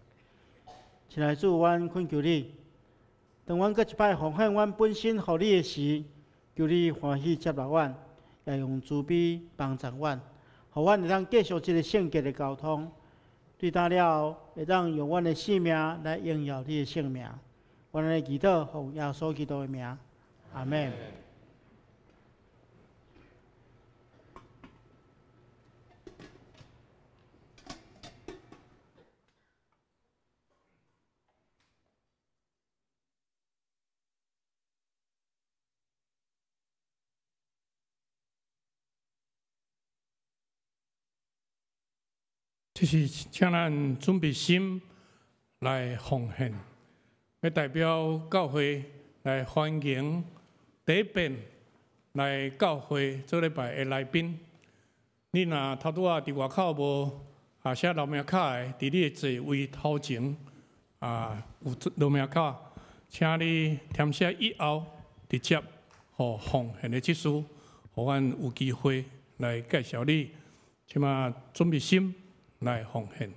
亲爱的主，阮恳求你，当阮搁一摆奉献阮本身互你的时，求你欢喜接纳阮，也用慈悲帮助阮，互阮会当继续这个圣洁的交通。对打了后，会当用阮的性命来荣耀你的圣名。阮的祈祷奉耶稣基督的名，阿门。就是请咱准备心来奉献，要代表教会来欢迎第一遍来教会做礼拜的来宾。你若头拄仔伫外口无写留名卡的，伫你的座位头前有留名卡，请你填写以后直接互奉献的即事，互阮有机会来介绍你，即马准备心。来奉献。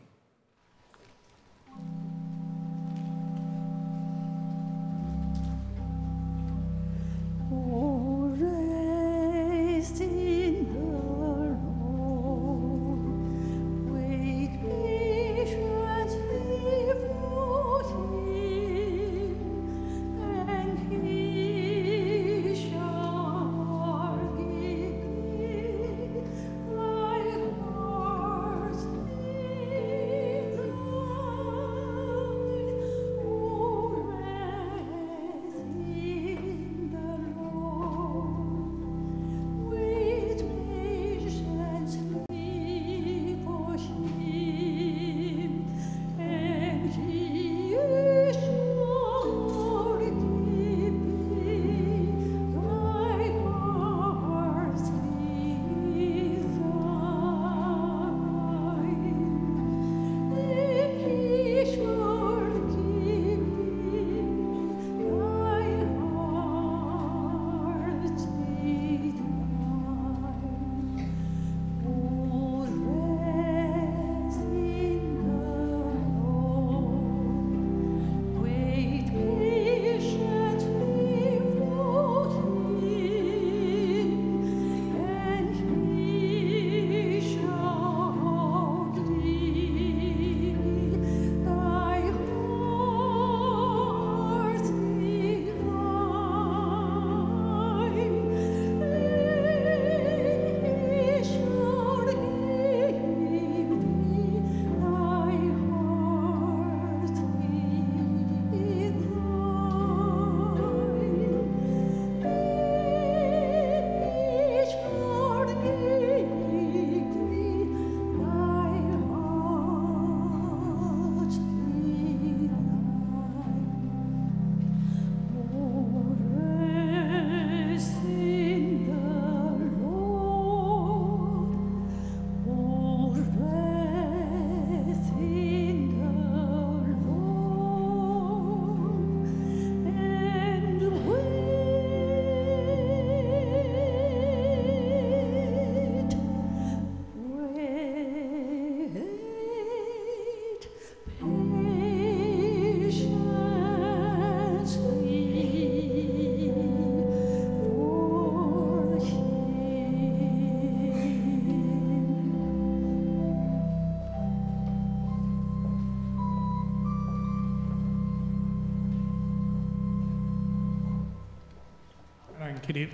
起立。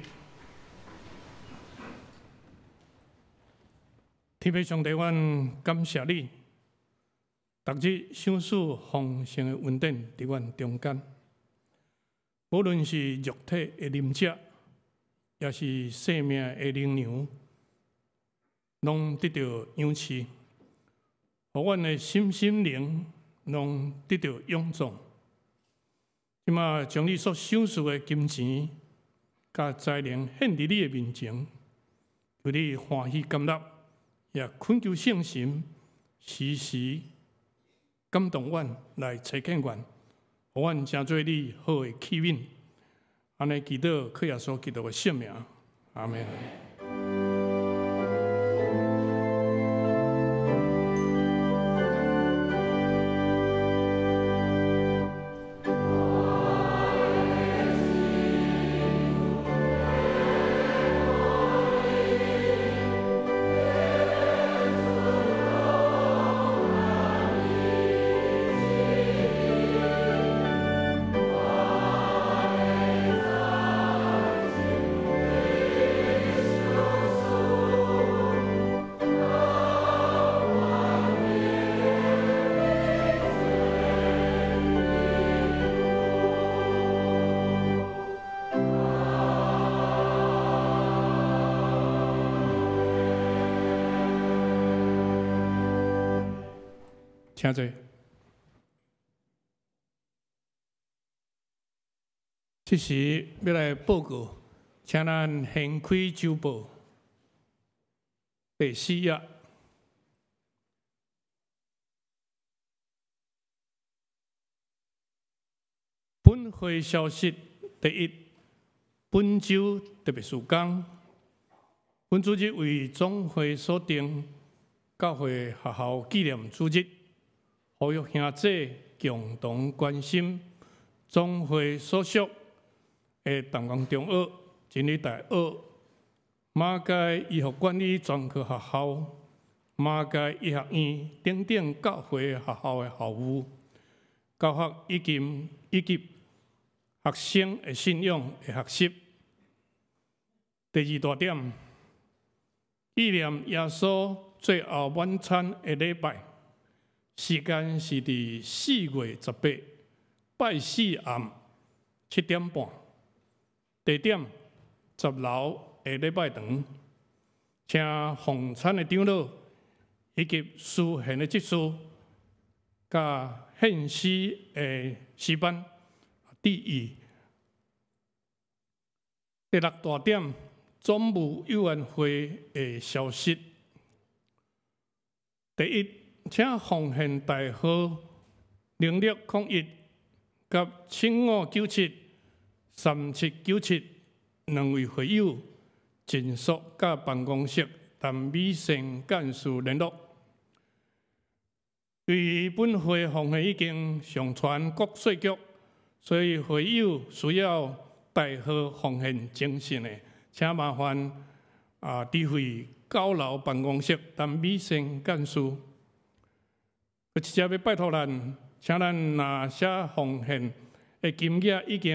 天父上帝，阮感谢你，逐日赏赐丰盛的恩典伫阮中间。无论是肉体的啉食，也是生命的灵粮，拢得到养赐，互阮的心灵拢得到养壮。即马将你所赏赐的金钱，甲财灵献伫你的面前，求你欢喜甘纳，也恳求圣神时时感动阮来垂见阮，互阮成做你好的器皿。安尼祈祷，靠耶稣基督的圣名，阿门。请坐。这时要来报告，请咱掀开周报第4页。本会消息第一，本周特别事项，本主日为总会所定。教会学校纪念主日，呼吁兄弟共同关心总会所属的淡江中学、真理大学、马街医学管理专科学校、马街医学院等等教会学校的校务、教学以及学生的信仰的学习。第二大点，纪念耶稣最后晚餐的礼拜，时间是伫4月18拜4暗7点半，地点10楼的礼拜堂，请奉餐的长老以及书献的执事，甲献诗的诗班致意。第6大点，总务委员会的消息。第一，请奉献大号0601甲75973797两位会友尽速甲办公室陈美善干事联络。由于本会奉献已经上传国税局，所以会友需要大号奉献精神的，请麻烦知会9楼办公室陈美善干事。直接要拜托咱，请咱若写奉献的金额以及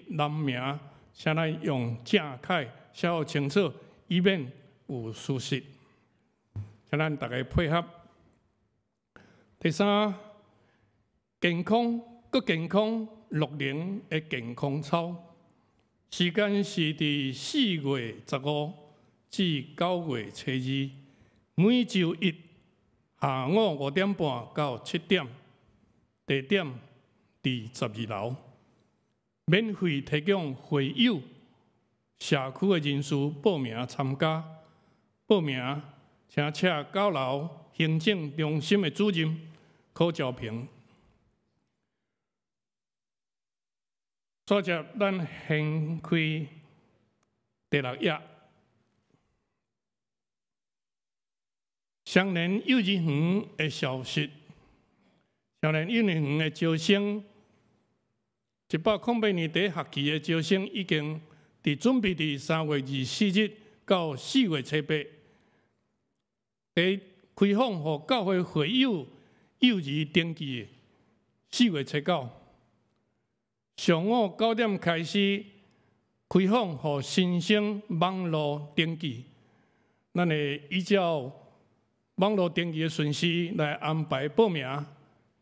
人名，请咱用正楷写好清楚，以免有疏失。请咱大家配合。第三，健康60的健康操，时间是伫4月15至9月初2，每周一下午5点半到7点，地点伫12楼，免费提供会友、社区的人士报名参加。报名请请9楼行政中心的主任柯兆平。接着，咱掀开第6页。双联幼儿园的消息，双联幼儿园的招生，108年第一学期的招生已经准备伫3月24日到4月7日，开放予教会会友幼儿登记4月7日。上午9点开始开放予新生网络登记，咱会依照网络登记的顺序来安排报名，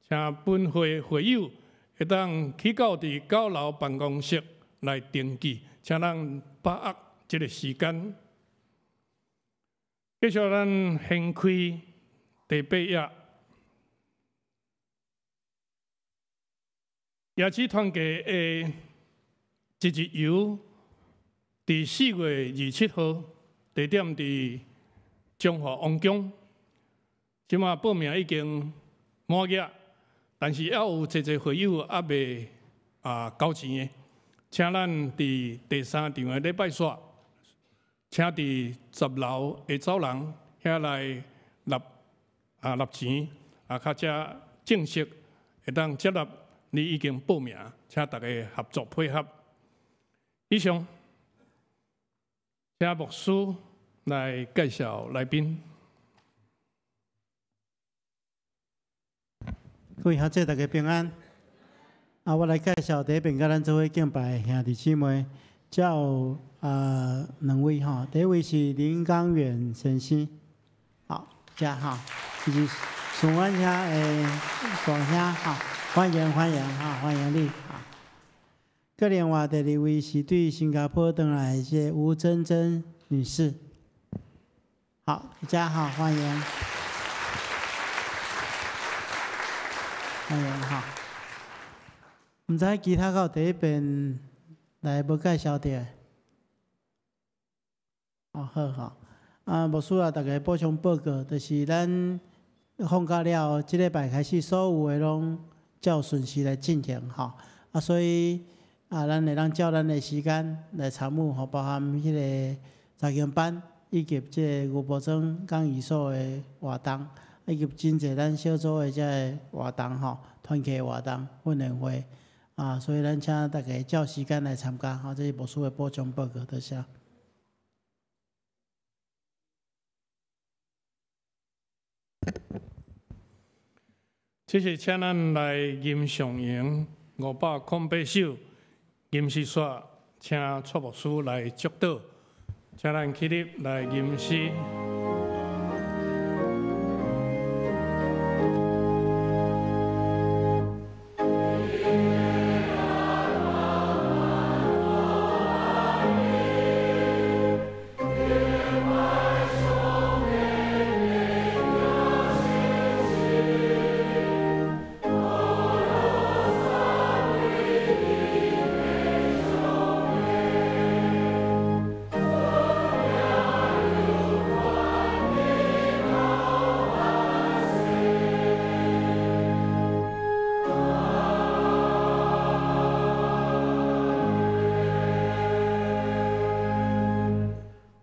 请本会会友会当去到伫九楼办公室来登记，请咱把握这个时间。继续咱掀开第8页，野市团契的一日游，伫4月27号，地点伫中华王宫。即马报名已经满额，但是还有一个会友还未交钱的，请咱伫第3场的礼拜煞，请伫10楼的走廊遐来纳钱，较才正式会当接纳你已经报名，请大家合作配合。以上，请牧师来介绍来宾。各位学者，大家平安。我来介绍第一遍甲咱做伙敬拜的兄弟姊妹，只有2位吼。第一位是林刚远先生，好，这哈，就是顺安乡的大兄哈，欢迎哈，欢迎你哈。个另外第2位是对新加坡回来的吴珍珍女士，好，大家好，欢迎。欢迎哈，唔知其他到第一遍来要介绍的，好，牧师大家补充报告，就是咱放假了，即礼拜开始所有的拢照顺序来进行所以咱会当照咱的时间来参与包含迄个查经班以及即个牛埔庄讲义所的活动。以及真侪咱小组的这活动团契活动、训练会所以咱请大家照时间来参加这是牧师的补充报告，多谢。这是请咱来吟上营508首吟诗煞，请蔡牧师来祝祷，请咱起立来吟诗。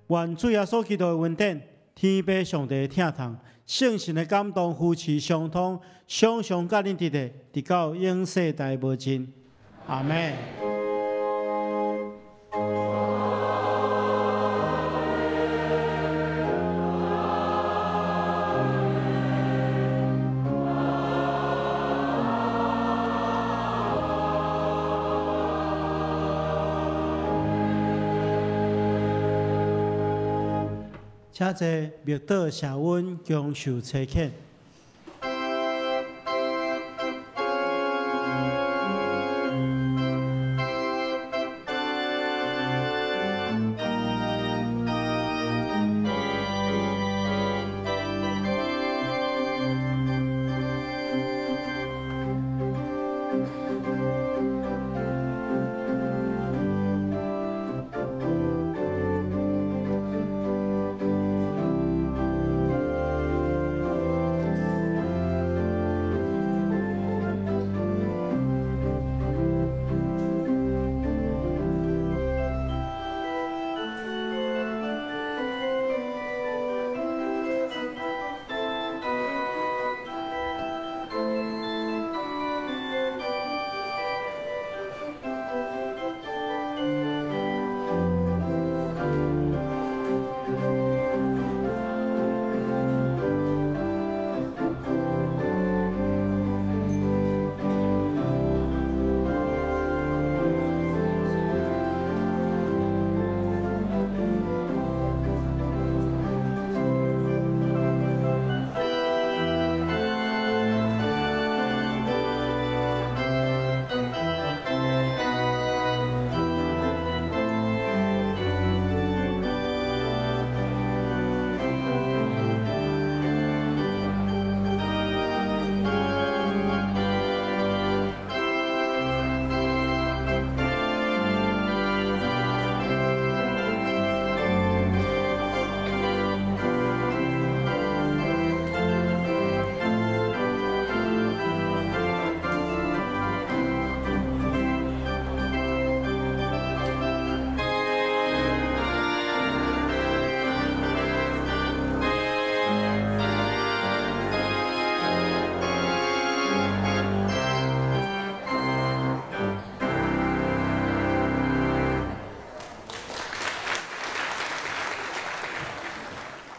愿主耶稣基督的恩典、天父上帝的疼痛、圣神的感动、扶持相通，常常甲恁伫咧，直到永世代无尽。阿门。请坐，默祷谢恩，将受差遣。